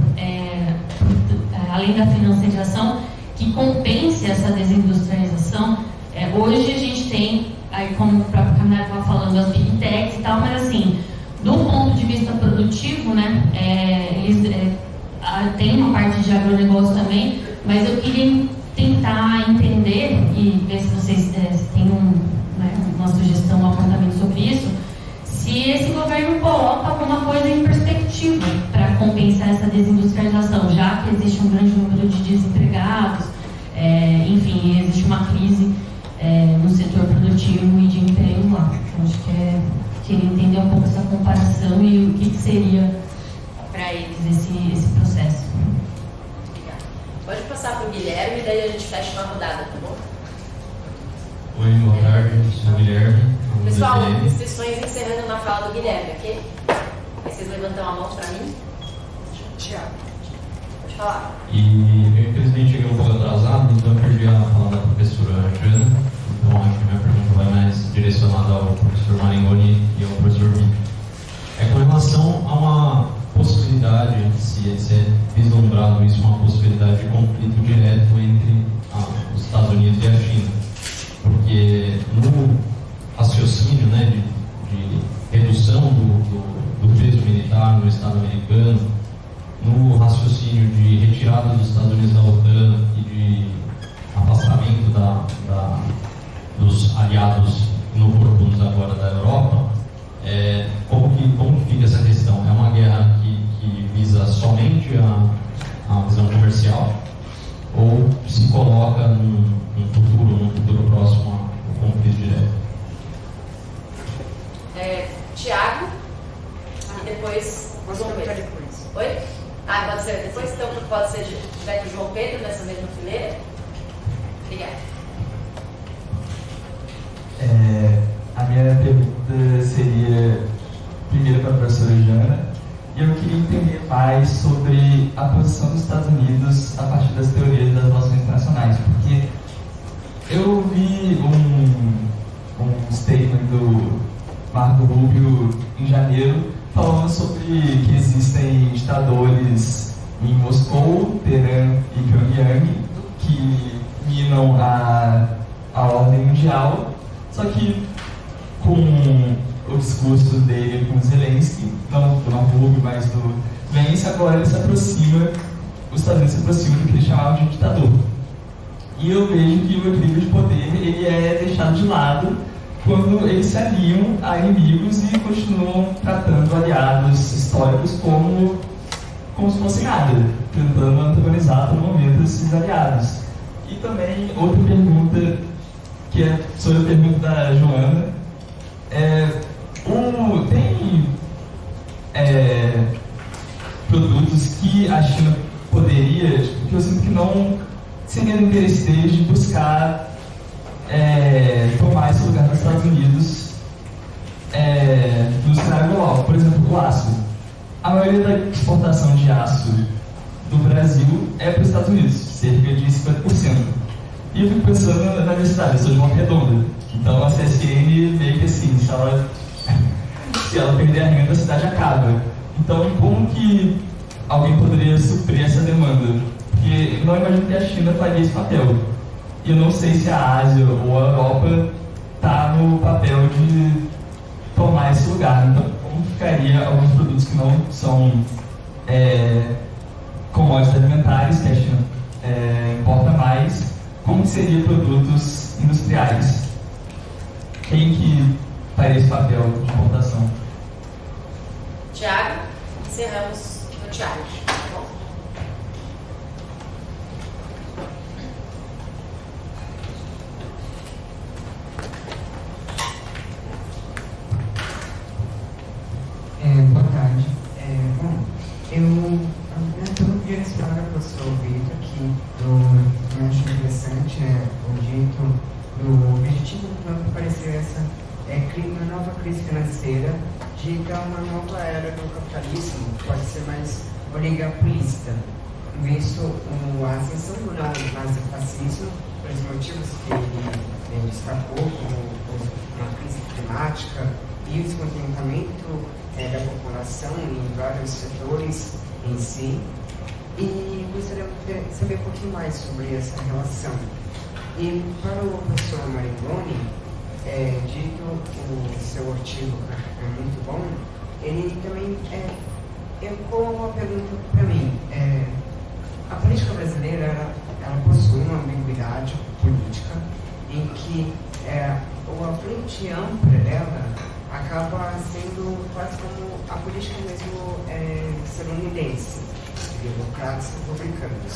I: além da financiarização, que compense essa desindustrialização? Hoje a gente tem, como o próprio Caminhar estava falando, as Big Techs e tal, mas assim, do ponto de vista produtivo, né, tem uma parte de agronegócio também, mas eu queria tentar entender e ver se vocês têm uma sugestão, um apontamento sobre isso, se esse governo coloca alguma coisa em perspectiva para compensar essa desindustrialização, já que existe um grande número de desempregados, enfim, existe uma crise no setor produtivo e de emprego lá. Então, acho que queria entender um pouco essa comparação e o que seria para eles esse processo.
E: Obrigada. Pode passar para o Guilherme e daí a gente fecha uma rodada, tá bom?
J: Oi, boa tarde, sou o Guilherme.
E: Pessoal, inscrições encerrando na fala do Guilherme, ok? Aí vocês levantam a mão para mim. Tiago, pode falar.
J: E eu infelizmente cheguei um pouco atrasado, então eu perdi a fala da professora Jana. Então acho que minha pergunta vai mais direcionada ao professor Maringoni e ao professor Vitor. Com relação a uma possibilidade, se é vislumbrado isso, uma possibilidade de conflito direto entre os Estados Unidos e a China. Porque no raciocínio, né, de no Estado americano, no raciocínio de retirada dos Estados Unidos da OTAN e de afastamento dos aliados no corpus agora da Europa, como que fica essa questão? É uma guerra que visa somente a visão comercial ou se coloca num futuro próximo ao conflito direto?
E: Tiago, e depois João Pedro. Oi? Pode ser depois? Então pode ser direto João Pedro nessa mesma fileira? Obrigada.
K: A minha pergunta seria primeiro para a professora Jana, e eu queria entender mais sobre a posição dos Estados Unidos a partir das teorias das relações internacionais, porque eu vi um statement do Marco Rubio em janeiro falando sobre que existem ditadores em Moscou, Teherã e Pyongyang que minam a ordem mundial, só que com o discurso dele com Zelensky, não do Marco Rubio, mas do Vence, agora ele se aproxima, os Estados Unidos se aproximam do que ele chamava de ditador. E eu vejo que o equilíbrio de poder ele é deixado de lado quando eles se aliam a inimigos e continuam tratando aliados históricos como se fosse nada, tentando antagonizar a todo momento esses aliados. E também outra pergunta, que é sobre a pergunta da Joana, tem produtos que a China poderia, que eu sinto que não seria do interesse deles de buscar tomar esse lugar nos Estados Unidos no cenário global. Por exemplo, o aço. A maioria da exportação de aço do Brasil é para os Estados Unidos, cerca de 50%. E eu fico pensando na minha cidade, eu sou de Volta Redonda. Então a CSN meio que assim, se ela perder a renda, a cidade acaba. Então como que alguém poderia suprir essa demanda? Porque eu não imagino que a China faria esse papel. E eu não sei se a Ásia ou a Europa está no papel de tomar esse lugar. Então, como ficaria alguns produtos que não são commodities alimentares, que a China importa mais, como seria produtos industriais? Quem que faria esse papel de importação?
E: Tiago, encerramos no Tiago. Tá bom?
L: Boa tarde. Eu queria direcionar a professora Vitor, que eu acho interessante o dito do objetivo do plano parecer uma nova crise financeira de dar uma nova era do capitalismo, que pode ser mais oligopolista, visto a ascensão do nazifascismo, pelos motivos que ele destacou, como uma crise climática e o descontentamento da população em vários setores em si. E gostaria de saber um pouquinho mais sobre essa relação. E para o professor Marangoni, dito o seu artigo é muito bom, ele também ecoa uma pergunta para mim. A política brasileira ela possui uma ambiguidade política em que a frente ampla dela acaba sendo quase como a política mesmo estadunidense, democratas e republicanos,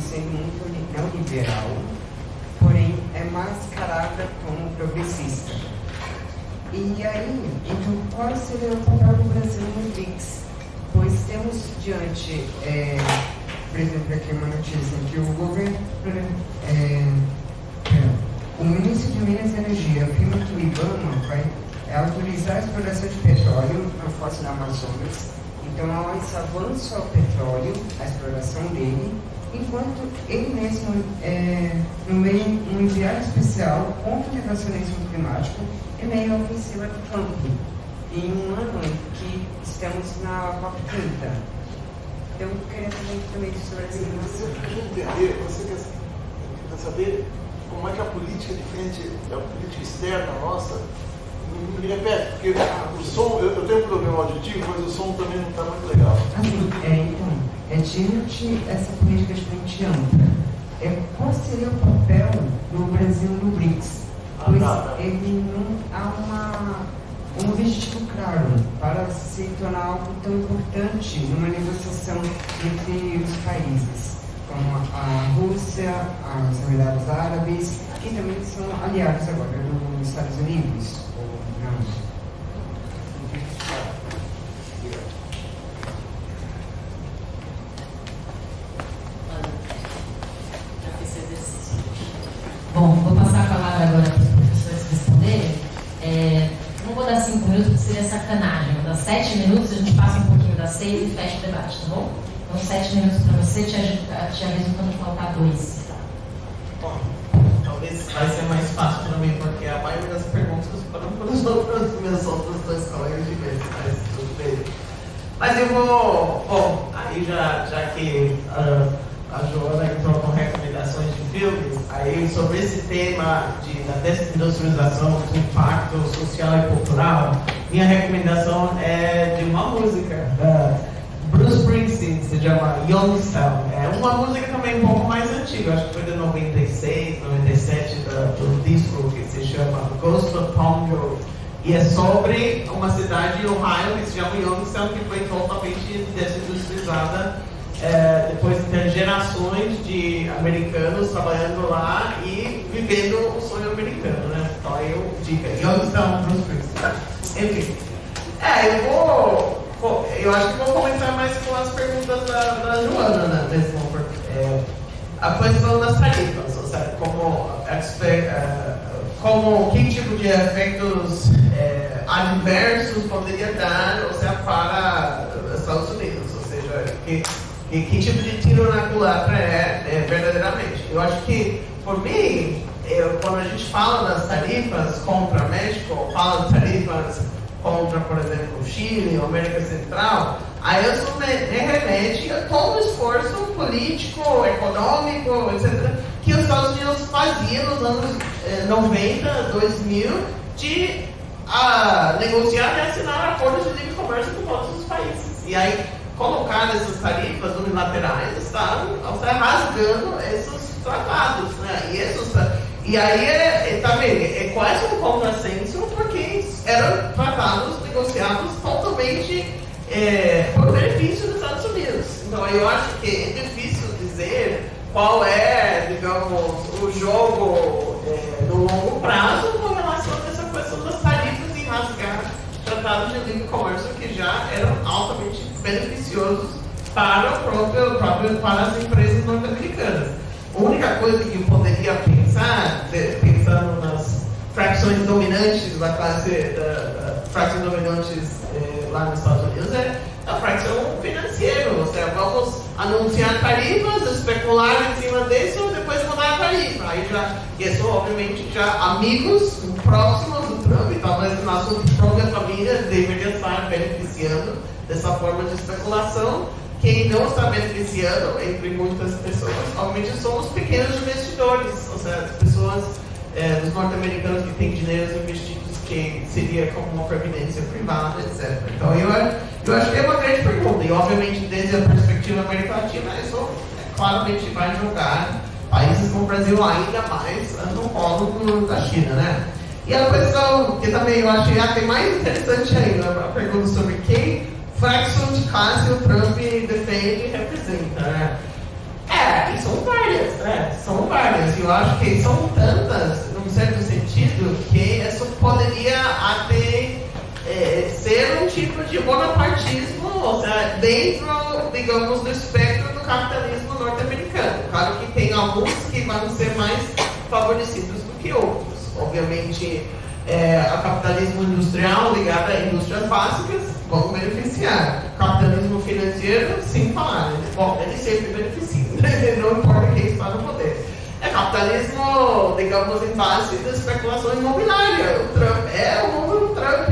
L: sendo muito neoliberal, porém é mascarada como progressista. E aí, então, qual seria o papel do Brasil no BRICS? Pois temos diante, por exemplo, aqui uma notícia que o governo, o ministro de Minas e Energia afirma que o IBAMA vai autorizar a exploração de petróleo na foz da Amazonas. Então há esse avanço ao petróleo, a exploração dele, enquanto ele mesmo, no meio de um enviado especial contra o negacionismo climático, é meio ofensiva do campo, em um ano em que estamos na COP30. Então eu queria também sobre essa informação.
F: Você quer saber como é que a política diferente da política externa nossa, no
D: me repete, porque o som, eu tenho um problema auditivo, mas o som também não está muito legal.
L: Assim, então, diante essa política de frente ampla, qual seria o papel do Brasil no BRICS? Pois ele não há um objetivo claro para se tornar algo tão importante numa negociação entre os países, como a Rússia, os Emirados Árabes, que também são aliados agora dos Estados Unidos, ou não?
A: Bom, vou passar a palavra agora para os professores responderem. Não vou dar 5 minutos, porque seria sacanagem. Vou dar 7 minutos, a gente passa um pouquinho das 6 e fecha o debate, tá bom? Então, 7 minutos para você, te aviso quando faltar 2.
B: Bom, talvez vai ser mais fácil para mim, porque a maioria das perguntas foram para os meus outros 2 colegas de vez, mas tudo bem. Mas eu vou, bom, aí já que a Joana entrou com recomendações de filmes, aí sobre esse tema da desindustrialização, do impacto social e cultural, minha recomendação é de uma música da Bruce Springsteen, se chama Youngstown. É uma música também um pouco mais antiga, acho que foi de 96, 97, do disco que se chama Ghost of Tom Joad. E é sobre uma cidade em Ohio que se chama Youngstown, que foi totalmente desindustrializada depois de ter gerações de americanos trabalhando lá e vivendo o sonho americano, né? Então aí eu digo, Youngstown, Bruce Springsteen. Enfim, eu acho que vou começar mais com as perguntas da Joana, né? Mesmo, a questão das tarifas, ou seja, que tipo de efeitos adversos poderia dar, ou seja, para os Estados Unidos, ou seja, que tipo de tiro na culatra verdadeiramente. Eu acho que, por mim, quando a gente fala das tarifas contra o México, ou fala de tarifas contra, por exemplo, o Chile, a América Central, aí isso me remete a todo o esforço político, econômico, etc., que os Estados Unidos faziam nos anos 90, 2000, de negociar e assinar acordos de livre comércio com todos os países. E aí, colocar essas tarifas unilaterais estavam rasgando esses tratados, né? E aí, também, é quase um contrassenso, porque eram tratados negociados totalmente por benefício dos Estados Unidos. Então, eu acho que é difícil dizer qual é, digamos, o jogo no longo prazo com relação a essa questão das tarifas e rasgar tratados de livre comércio que já eram altamente beneficiosos para as empresas norte-americanas. A única coisa que eu poderia pensar, pensando nas frações dominantes da classe, frações dominantes lá nos Estados Unidos, é a fração financeira, ou seja, vamos anunciar tarifas, especular em cima disso e depois mudar a tarifa. Aí isso obviamente amigos próximos do Trump, talvez na sua própria família deveria estar beneficiando dessa forma de especulação. Quem não está beneficiando, entre muitas pessoas, obviamente são os pequenos investidores, ou seja, as pessoas, os norte-americanos que têm dinheiros investidos, que seria como uma previdência privada, etc. Então, eu acho que é uma grande pergunta, e obviamente, desde a perspectiva da América Latina, isso claramente vai jogar países como o Brasil ainda mais no colo da China, né? E a questão que também eu achei até mais interessante ainda, a pergunta sobre quem fração de classe o Trump defende e representa, né? E são várias, né? São várias. Eu acho que são tantas, num certo sentido, que isso poderia até ser um tipo de bonapartismo, ou seja, dentro, digamos, do espectro do capitalismo norte-americano. Claro que tem alguns que vão ser mais favorecidos do que outros. Obviamente, o capitalismo industrial ligado a indústrias básicas vão beneficiar. O capitalismo financeiro, sem falar, né? Bom, ele sempre beneficia, né? Não importa quem está no poder. Capitalismo, digamos, em base da especulação imobiliária. O Trump é o mundo do Trump.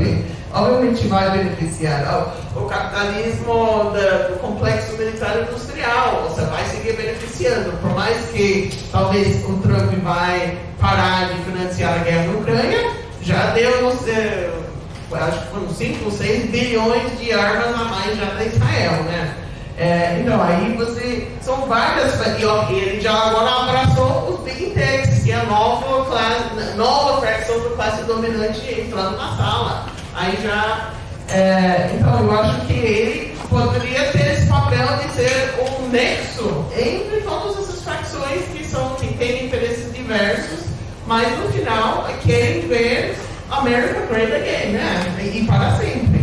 B: Obviamente vai beneficiar. O capitalismo do complexo militar industrial, ou seja, vai seguir beneficiando. Por mais que talvez o Trump vai parar de financiar a guerra na Ucrânia, já deu acho que foram 5 ou 6 bilhões de armas a mais já da Israel, né? Então, aí são várias, e ele já agora abraçou os Big Techs, que é a nova fração da classe dominante entrando na sala. Aí já, então eu acho que ele poderia ter esse papel de ser um nexo entre todas essas facções que têm interesses diversos, mas no final querem ver America Great Again, né? E para sempre.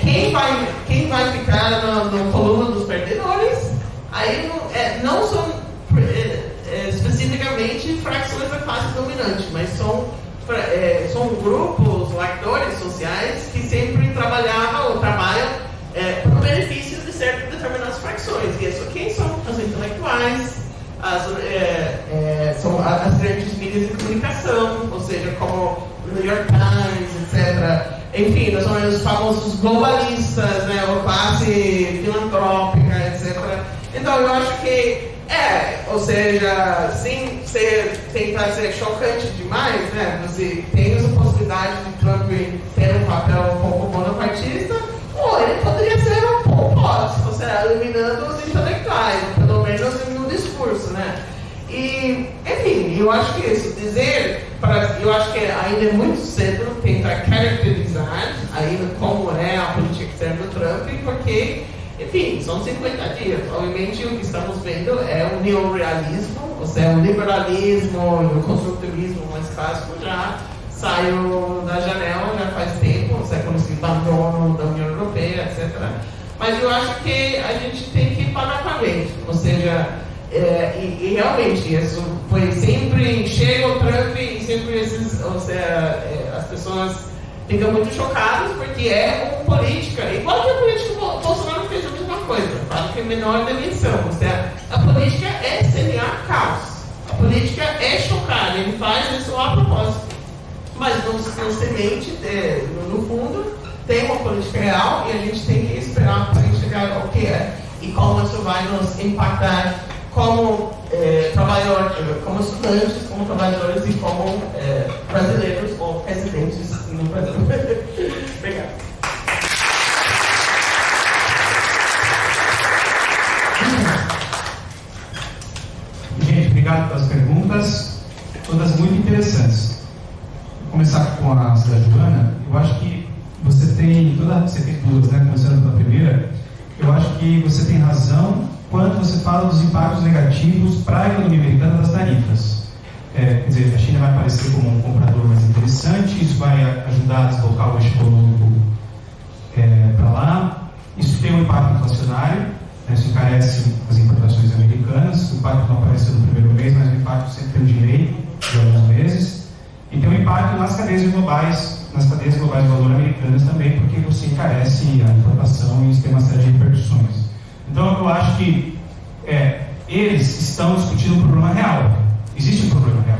B: Quem vai ficar no coluna dos perdedores, aí não são especificamente frações da classe dominante, mas são grupos ou atores sociais que sempre trabalhavam ou trabalham para o benefício de certas determinadas frações. E isso quem são? Os intelectuais, são as grandes mídias de comunicação, ou seja, como o New York Times, etc. Enfim, nós somos os famosos globalistas, né, ou classe filantrópica, etc. Então, eu acho que ou seja, sem tentar ser chocante demais, né, você tem essa possibilidade de Trump ter um papel um pouco bonapartista, ou ele poderia ser um Pol Pot, ou seja, eliminando os intelectuais, pelo menos no discurso, né. E, enfim, eu acho que isso, eu acho que ainda é muito cedo tentar caracterizar ainda como é a política externa do Trump, porque, enfim, são 50 dias. Obviamente, o que estamos vendo é o neorrealismo, ou seja, o liberalismo e o construtivismo mais clássico já saiu da janela já faz tempo, ou seja, quando se abandono da União Europeia, etc. Mas eu acho que a gente tem que parar para frente, ou seja, e realmente isso foi sempre, chega o Trump e sempre as pessoas ficam muito chocadas porque é uma política, igual que a política do Bolsonaro fez a mesma coisa, claro que é menor dimensão, ou seja, a política é semear caos, a política é chocar, ele faz isso a propósito, mas no semente, no fundo, tem uma política real e a gente tem que esperar para chegar ao que é e como isso vai nos impactar como trabalhadores, como estudantes, como trabalhadores e como brasileiros ou residentes no Brasil. Obrigado.
C: Gente, obrigado pelas perguntas, todas muito interessantes. Vou começar com a cidade Joana. Eu acho que você fez duas, né? Começando pela primeira, eu acho que você tem razão quando você fala dos impactos negativos para a economia americana das tarifas. Quer dizer, a China vai aparecer como um comprador mais interessante, isso vai ajudar a deslocar o eixo econômico para lá. Isso tem um impacto inflacionário, né, isso encarece as importações americanas, o impacto não apareceu no primeiro mês, mas o impacto sempre tem um delay de alguns meses. E tem um impacto nas cadeias globais de valor americanas também, porque você encarece a importação e isso tem uma série de repercussões. Então, eu acho que eles estão discutindo um problema real. Existe um problema real.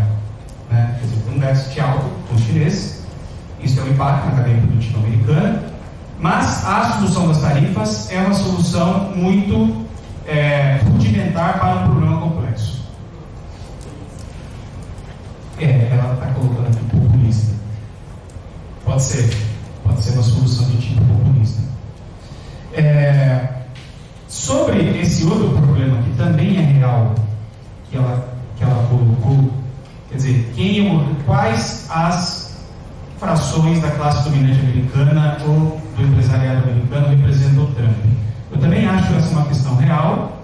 C: Né? Quer dizer, tem um déficit alto com os chineses, isso tem um impacto na cadeia produtiva americana, mas a solução das tarifas é uma solução muito rudimentar para um problema complexo. Ela está colocando aqui populista. Pode ser uma solução de tipo populista. Sobre esse outro problema que também é real, que ela colocou, quer dizer, quais as frações da classe dominante americana ou do empresariado americano representam o Trump? Eu também acho essa uma questão real,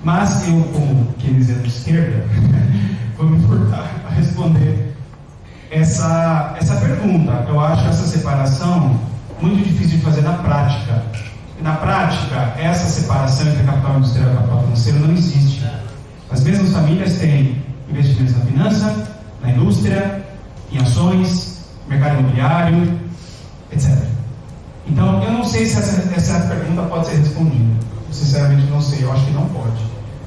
C: mas eu, como keynesiano de esquerda, vou me furtar a responder essa pergunta. Eu acho essa separação muito difícil de fazer na prática. Na prática, essa separação entre capital industrial e capital financeiro não existe. As mesmas famílias têm investimentos na finança, na indústria, em ações, mercado imobiliário, etc. Então, eu não sei se essa pergunta pode ser respondida. Eu, sinceramente, não sei. Eu acho que não pode.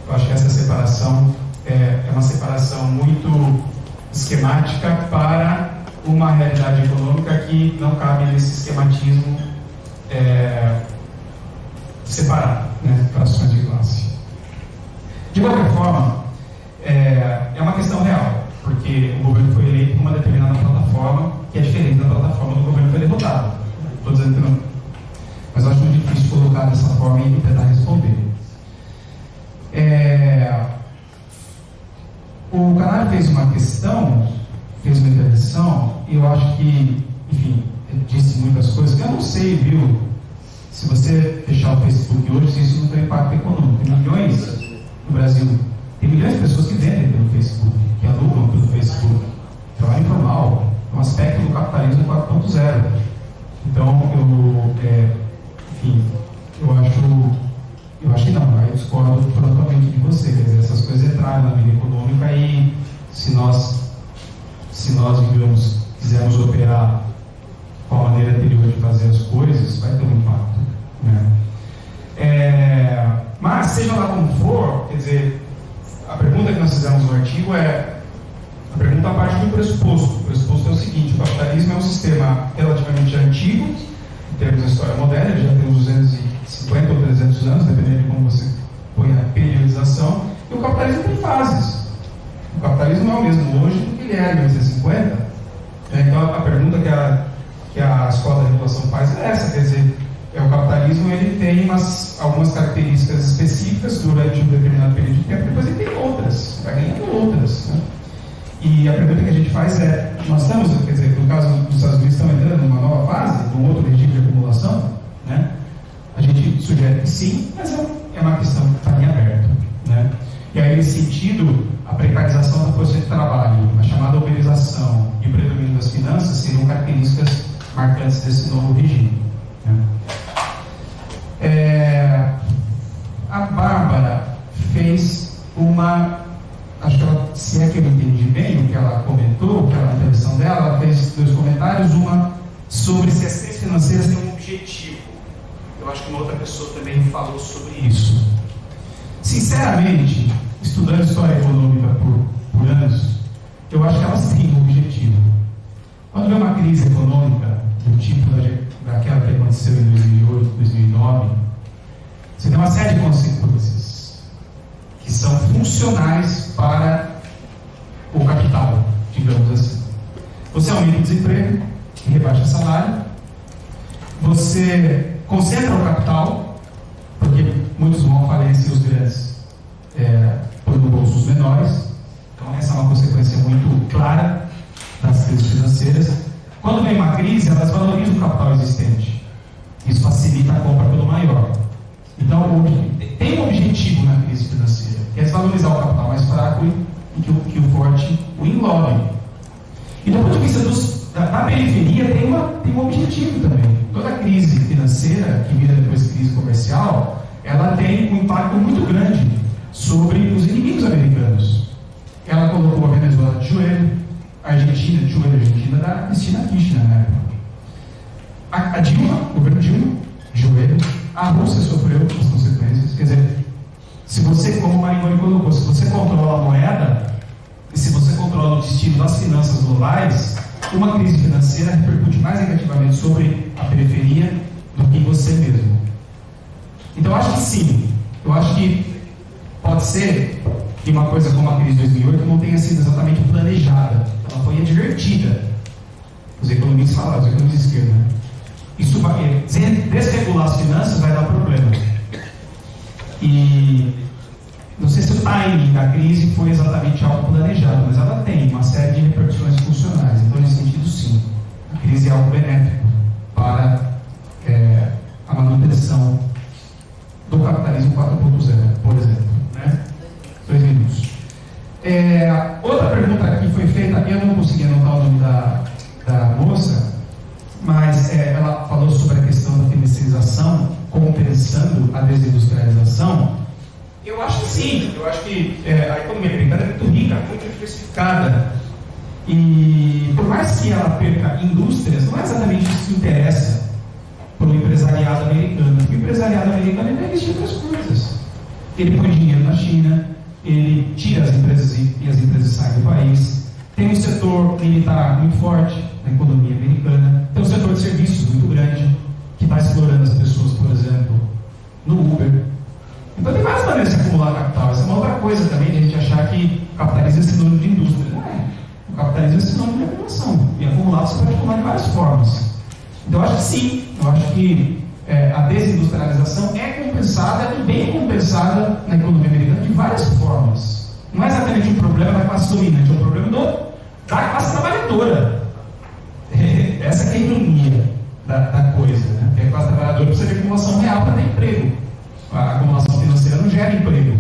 C: Eu acho que essa separação é uma separação muito esquemática para uma realidade econômica que não cabe nesse esquematismo separado, né, frações de classe. De qualquer forma, é uma questão real, porque o governo foi eleito por uma determinada plataforma que é diferente da plataforma do governo que foi derrotado. tanto, mas eu acho muito difícil colocar dessa forma e tentar responder. O Canário fez uma questão, fez uma intervenção, e eu acho que, enfim, ele disse muitas coisas que eu não sei, viu? Se você fechar o Facebook hoje, se isso não tem impacto econômico. Tem milhões no Brasil, tem milhões de pessoas que vendem pelo Facebook, que alugam pelo Facebook. Trabalho informal, é um aspecto do capitalismo 4.0. Então, enfim, eu acho que não, eu discordo totalmente de você. Quer dizer, essas coisas entraram na vida econômica e se nós, digamos, quisermos operar com a maneira anterior de fazer as coisas, vai ter um impacto, né? Mas, seja lá como for, quer dizer, a pergunta que nós fizemos no artigo a pergunta parte do pressuposto. O pressuposto é o seguinte: o capitalismo é um sistema relativamente antigo, em termos de história moderna, ele já tem uns 250 ou 300 anos, dependendo de como você põe a periodização, e o capitalismo tem fases. O capitalismo não é o mesmo hoje do que ele era em 1950. Então, a pergunta que a Escola da Regulação faz é essa, quer dizer, o capitalismo ele tem algumas características específicas durante um determinado período de tempo, depois ele tem outras, vai ganhando outras, né? E a pergunta que a gente faz é, nós estamos, quer dizer, no caso dos Estados Unidos, estão entrando numa nova fase, num outro regime de acumulação, né? A gente sugere que sim, mas é uma questão que está em aberto, né? E aí, nesse sentido, a precarização da força de trabalho, a chamada uberização e o predomínio das finanças seriam características marcantes desse novo regime, né? A Bárbara fez acho que ela, se é que eu entendi bem o que ela comentou, aquela intervenção dela, ela fez 2 comentários, uma sobre se as ciências financeiras têm um objetivo. Eu acho que uma outra pessoa também falou sobre isso. Sinceramente, estudando história econômica por anos, eu acho que elas têm um objetivo. Quando vem uma crise econômica do tipo daquela que aconteceu em 2008, 2009, você tem uma série de consequências que são funcionais para o capital, digamos assim. Você aumenta o desemprego, rebaixa o salário, você concentra o capital, porque muitos vão falecer, os grandes põem no bolso os menores. Então essa é uma consequência muito clara das crises financeiras. Quando vem uma crise, elas valorizam o capital existente. Isso facilita a compra pelo maior. Então tem um objetivo na crise financeira, que é desvalorizar o capital mais fraco e que o forte o englobe. E do ponto de vista da periferia tem um objetivo também. Toda crise financeira, que vira depois crise comercial, ela tem um impacto muito grande sobre os inimigos americanos. Ela colocou a Venezuela de joelho, a Argentina de joelho, a Argentina da Cristina Kirchner na época. A Dilma, o governo Dilma, de joelho. A Rússia sofreu as consequências. Quer dizer, se você, como o Marigoni colocou, se você controla a moeda e se você controla o destino das finanças globais, uma crise financeira repercute mais negativamente sobre a periferia do que você mesmo. Então, eu acho que sim. Eu acho que pode ser que uma coisa como a crise de 2008 não tenha sido exatamente planejada. Ela foi advertida. Os economistas falaram, os economistas de esquerda, né? Isso vai desregular as finanças, vai dar problema. E não sei se o timing da crise foi exatamente algo planejado, mas ela tem uma série de repercussões funcionais. Então, nesse sentido, sim, a crise é algo benéfico para a manutenção do capitalismo 4.0, por exemplo, né? 2 minutos. Outra pergunta que foi feita, eu não consegui anotar o nome da moça, mas ela falou sobre a questão da financiarização compensando a desindustrialização. Eu acho que sim, eu acho que a economia americana é muito rica, muito diversificada, e por mais que ela perca indústrias, não é exatamente isso que interessa para o empresariado americano, porque o empresariado americano ele investir em outras coisas. Ele põe dinheiro na China, ele tira as empresas e as empresas saem do país. Tem um setor militar muito forte na economia americana, tem um setor de serviços muito grande, que está explorando as pessoas, por exemplo, no Uber. Então tem várias maneiras de acumular capital. Essa é uma outra coisa também de a gente achar que capitalismo é sinônimo de indústria. Não é. O capitalismo é sinônimo de acumulação. E acumular você pode acumular de várias formas. Então, eu acho que sim, eu acho que a desindustrialização é compensada e bem compensada na economia americana de várias formas. Não é exatamente um problema da classe dominante, é um problema da classe trabalhadora. Essa que é a ironia da coisa, né? Porque a classe trabalhadora precisa de acumulação real para ter emprego. A acumulação financeira não gera emprego.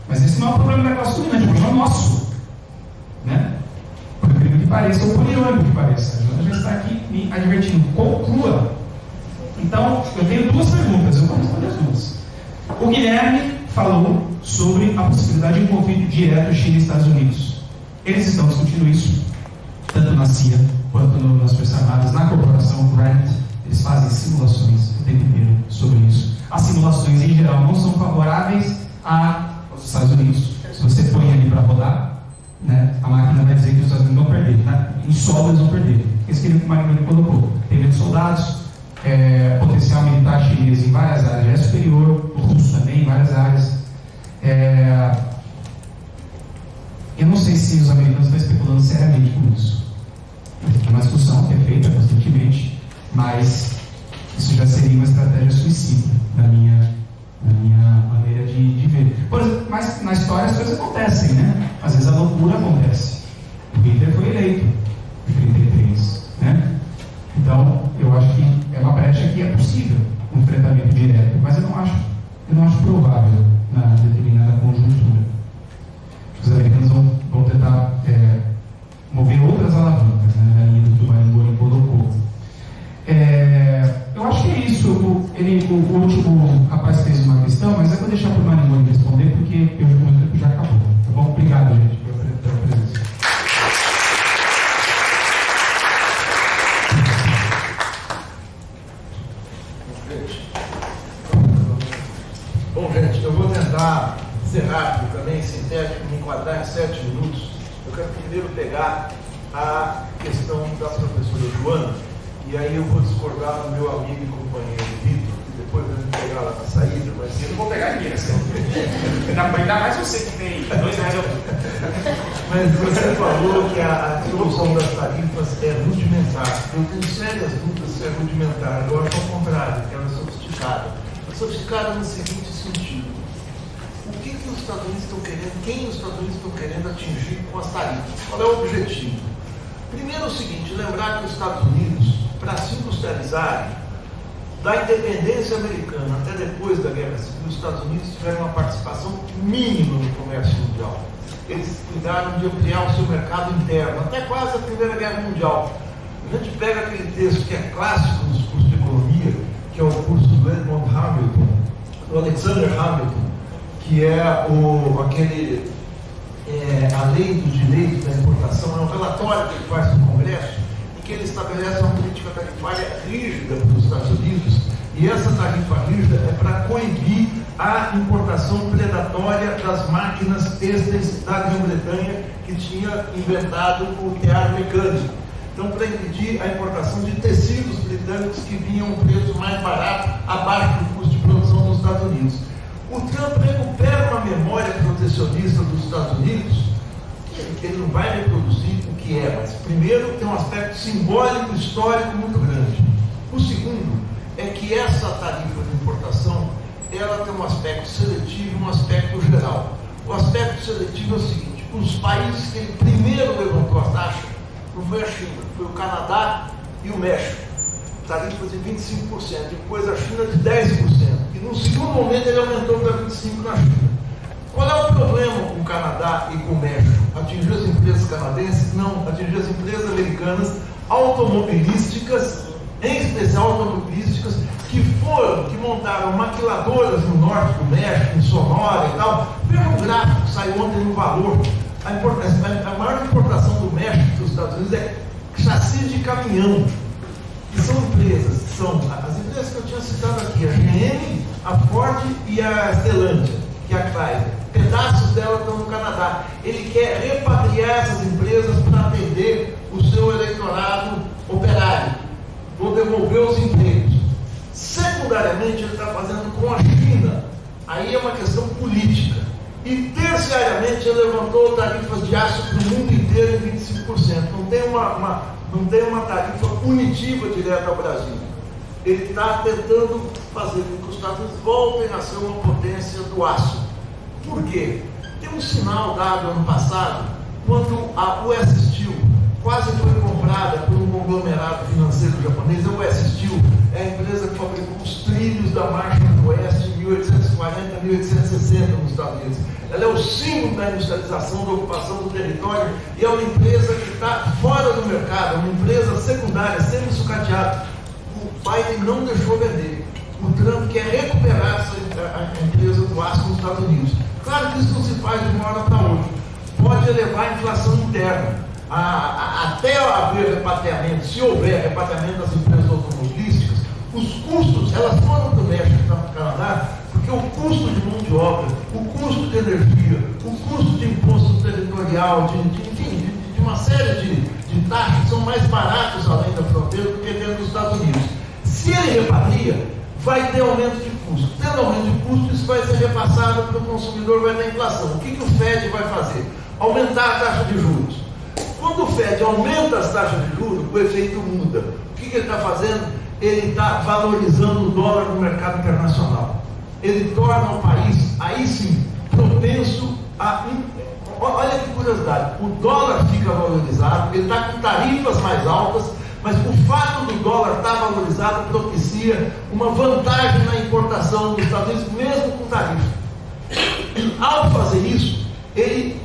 C: Mas esse não é um problema da classe dominante, é um problema nosso. Né? Por incrível que pareça, ou por irônico que pareça. A Joana já está aqui me advertindo. Conclua. Então, eu tenho duas perguntas, eu vou responder as duas. O Guilherme falou sobre a possibilidade de um conflito direto China e Estados Unidos. Eles estão discutindo isso, tanto na CIA quanto nas Forças Armadas, na corporação Grant. Eles fazem simulações o tempo inteiro sobre isso. As simulações, em geral, não são favoráveis aos Estados Unidos. Se você põe ali para rodar, né, a máquina vai dizer que os Estados Unidos vão perder. Né? Em solo eles vão perder. Esse que o Marino colocou. Tem menos soldados, potencial militar chinês em várias áreas já é superior, o russo também em várias áreas. Eu não sei se os americanos estão especulando seriamente com isso. É uma discussão que é feita constantemente, mas isso já seria uma estratégia suicida na minha maneira de ver. Por exemplo, mas na história as coisas acontecem, né? Às vezes a loucura acontece. O Hitler foi eleito em 1933, né? Então, eu acho que é uma brecha que é possível um enfrentamento direto, mas eu não acho provável na determinada conjuntura. Os americanos vão tentar mover outras alavancas, né, na linha do que o Marangoni colocou. Eu acho que é isso. O último rapaz fez uma questão, mas eu vou deixar para o Marangoni responder, porque eu muito que já acabou. Tá bom? Obrigado, gente, pela presença.
D: Bom, gente, eu vou tentar ser rápido também, sintético, me enquadrar em 7 minutos. Eu quero primeiro pegar a questão da professora Joana, e aí eu vou discordar do meu amigo e companheiro Vitor, que depois eu vou pegar lá na saída, mas eu não vou pegar ninguém nessa.
C: Ainda mais você que tem R$2.
D: Mas você falou que a solução das tarifas é rudimentar. Eu tenho sérias dúvidas se é rudimentar. Eu acho ao contrário, que ela é sofisticada. É sofisticada no seguinte sentido: o que os Estados Unidos estão querendo, quem os Estados Unidos estão querendo atingir com as tarifas? Qual é o objetivo? Primeiro é o seguinte, lembrar que os Estados Unidos, para se industrializarem, da independência americana até depois da Guerra Civil, os Estados Unidos tiveram uma participação mínima no comércio mundial. Eles cuidaram de ampliar o seu mercado interno, até quase a Primeira Guerra Mundial. A gente pega aquele texto que é clássico dos cursos de economia, que é o curso do Edmond Hamilton, do Alexander Hamilton, que é a lei do direito da importação, é um relatório que ele faz para o Congresso, em que ele estabelece uma política tarifária rígida para os Estados Unidos, e essa tarifa rígida é para coibir a importação predatória das máquinas têxteis da Grã-Bretanha, que tinha inventado o tear mecânico. Então, para impedir a importação de tecidos britânicos que vinham a um preço mais barato, abaixo do custo de produção nos Estados Unidos. O Trump recupera uma memória protecionista dos Estados Unidos, ele não vai reproduzir o que é, mas primeiro tem um aspecto simbólico, histórico muito grande. O segundo é que essa tarifa de importação, ela tem um aspecto seletivo e um aspecto geral. O aspecto seletivo é o seguinte: os países que ele primeiro levantou a taxa não foi a China, foi o Canadá e o México. Tarifas de 25%, depois a China de 10%. E no segundo momento ele aumentou para 25% na China. Qual é o problema com o Canadá e com o México? Atingir as empresas canadenses? Não, atingir as empresas americanas automobilísticas, em especial automobilísticas, que montaram maquiladoras no norte do México, em Sonora e tal. Veja um gráfico que saiu ontem no Valor. A maior importação do México dos Estados Unidos é chassi de caminhão. E são empresas, as empresas que eu tinha citado aqui, a GM, a Ford e a Stellantis, que é a Chrysler. Pedaços dela estão no Canadá. Ele quer repatriar essas empresas para atender o seu eleitorado operário, ou devolver os empregos. Secundariamente, ele está fazendo com a China. Aí é uma questão política. E terciariamente, ele levantou tarifas de aço para o mundo inteiro em 25%. Não tem não tem uma tarifa punitiva direta ao Brasil. Ele está tentando fazer com que os Estados Unidos voltem a ser uma potência do aço. Por quê? Tem um sinal dado ano passado, quando a US Steel quase foi comprada por um conglomerado financeiro japonês. A US Steel é a empresa que fabricou os trilhos da Marcha do Oeste em 1840 a 1860 nos Estados Unidos. Ela é o símbolo da industrialização, da ocupação do território, e é uma empresa que está fora do mercado, uma empresa secundária, semi-sucateada. O Biden não deixou vender. O Trump quer recuperar a empresa do aço nos Estados Unidos. Claro que isso não se faz de uma hora para outra. Pode elevar a inflação interna. Até haver repatriamento, se houver repatriamento das empresas automobilísticas, os custos, elas foram para o México e para o Canadá, porque o custo de mão de obra, o custo de energia, o custo de imposto territorial, de uma série de taxas são mais baratos além da fronteira do que dentro dos Estados Unidos. Se ele repatria, vai ter aumento de custo. Tendo aumento de custo, isso vai ser repassado para o consumidor, vai ter inflação. O que o Fed vai fazer? Aumentar a taxa de juros. Quando o Fed aumenta as taxas de juros, o efeito muda. O que ele está fazendo? Ele está valorizando o dólar no mercado internacional. Ele torna o país, aí sim, propenso a... Olha que curiosidade, o dólar fica valorizado, ele está com tarifas mais altas, mas o fato do dólar estar valorizado propicia uma vantagem na importação dos Estados Unidos, mesmo com tarifa. Ao fazer isso, ele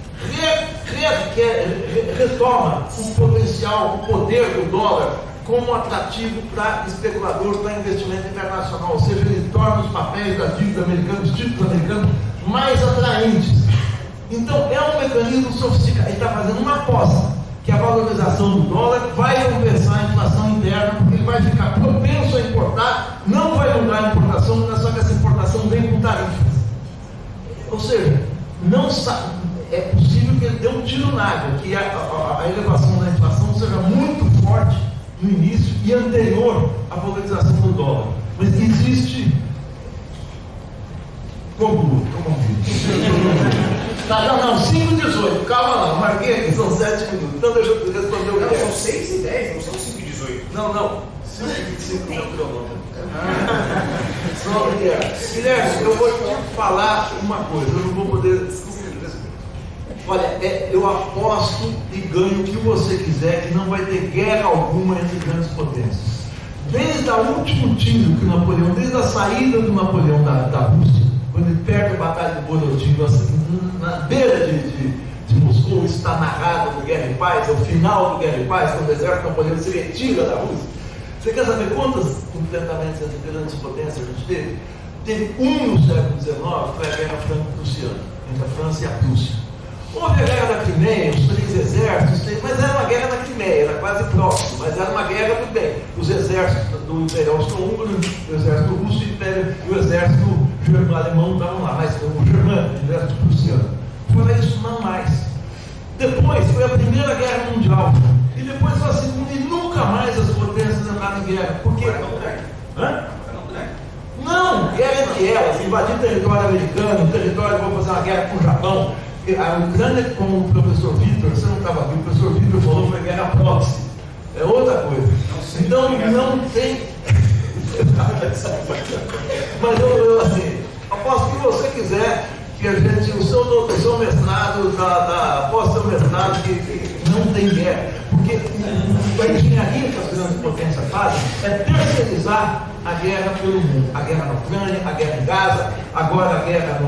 D: retoma o potencial, o poder do dólar como atrativo para especulador, para investimento internacional, ou seja, ele torna os papéis da dívida americana, os títulos americanos, mais atraentes. Então, é um mecanismo sofisticado. Ele está fazendo uma aposta que a valorização do dólar vai compensar a inflação interna, porque ele vai ficar propenso a importar, não vai mudar a importação, só que essa importação vem com tarifas. Ou seja, não é possível que ele dê um tiro na água, que a elevação da inflação seja muito forte no início e anterior à valorização do dólar. Mas existe... Concluo, estou convicto. Não, 5h18, calma lá, marquei aqui, são 7 minutos. Então deixa eu responder o que é.
F: São 6h10, não são 5h18.
D: Não, 5h25 é o cronômetro. Só Guilherme, eu vou te falar uma coisa, eu não vou poder... Olha, eu aposto e ganho o que você quiser, que não vai ter guerra alguma entre grandes potências. Desde o último tiro que Napoleão, desde a saída do Napoleão da Rússia, quando ele perde a Batalha de Borodino, na beira de Moscou, isso está narrado no Guerra e Paz, é o final do Guerra e Paz, quando o exército napoleão se retira da Rússia. Você quer saber quantos enfrentamentos entre grandes potências a gente teve? Teve um no século XIX, foi a Guerra Franco-Prussiana, entre a França e a Prússia. Houve a Guerra da Crimeia, os 3 exércitos, mas era uma guerra da Crimeia, era quase próximo, mas era uma guerra do bem. Os exércitos do Império Austro-Húngaro, o exército russo e o exército alemão estavam lá, mas o germânico, o exército prussiano. Fora isso, não mais. Depois foi a Primeira Guerra Mundial, e depois foi a Segunda, e nunca mais as potências entraram em guerra. Por quê? Não, guerra entre elas, invadir território americano, território, vamos fazer uma guerra com o Japão. A Ucrânia, como o professor Vitor, você não estava aqui, o professor Vitor falou, foi guerra proxy. É outra coisa. Então não tem. Mas eu assim, aposto que você quiser que a gente, o seu mestrado, após o seu mestrado, que não tem guerra. Porque a engenharia que as grandes potências fazem é terceirizar a guerra pelo mundo. A guerra na Ucrânia, a guerra em Gaza, agora a guerra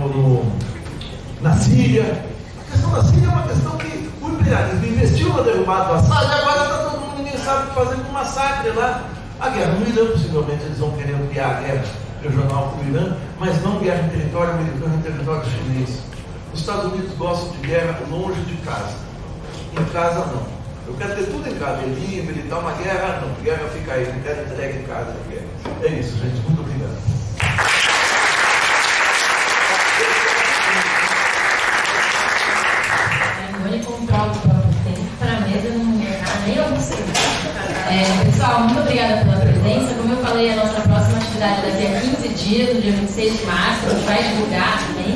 D: na Síria. A questão da Síria é uma questão que o imperialismo investiu na derrubada do Assad e agora está todo mundo, ninguém sabe o que fazer com o massacre lá. A guerra no Irã, possivelmente eles vão querer criar a guerra regional com o Irã, mas não guerra em território americano, em território chinês. Os Estados Unidos gostam de guerra longe de casa. Em casa não. Eu quero ter tudo em casa, é livre e tal, uma guerra não. Guerra fica aí, não quero entregue em casa. É isso, gente. Muito obrigado.
A: Controla o próprio tempo para a mesa não nem algum segundo. Pessoal, muito obrigada pela presença. Como eu falei, a nossa próxima atividade daqui a 15 dias, no dia 26 de março, a gente vai divulgar também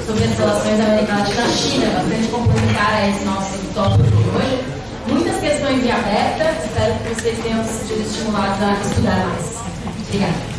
A: sobre as relações da América Latina-China, bastante complementar a esse nosso tópico de hoje. Muitas questões questões em aberta. Espero que vocês tenham se sentido estimulados a estudar mais. Obrigada.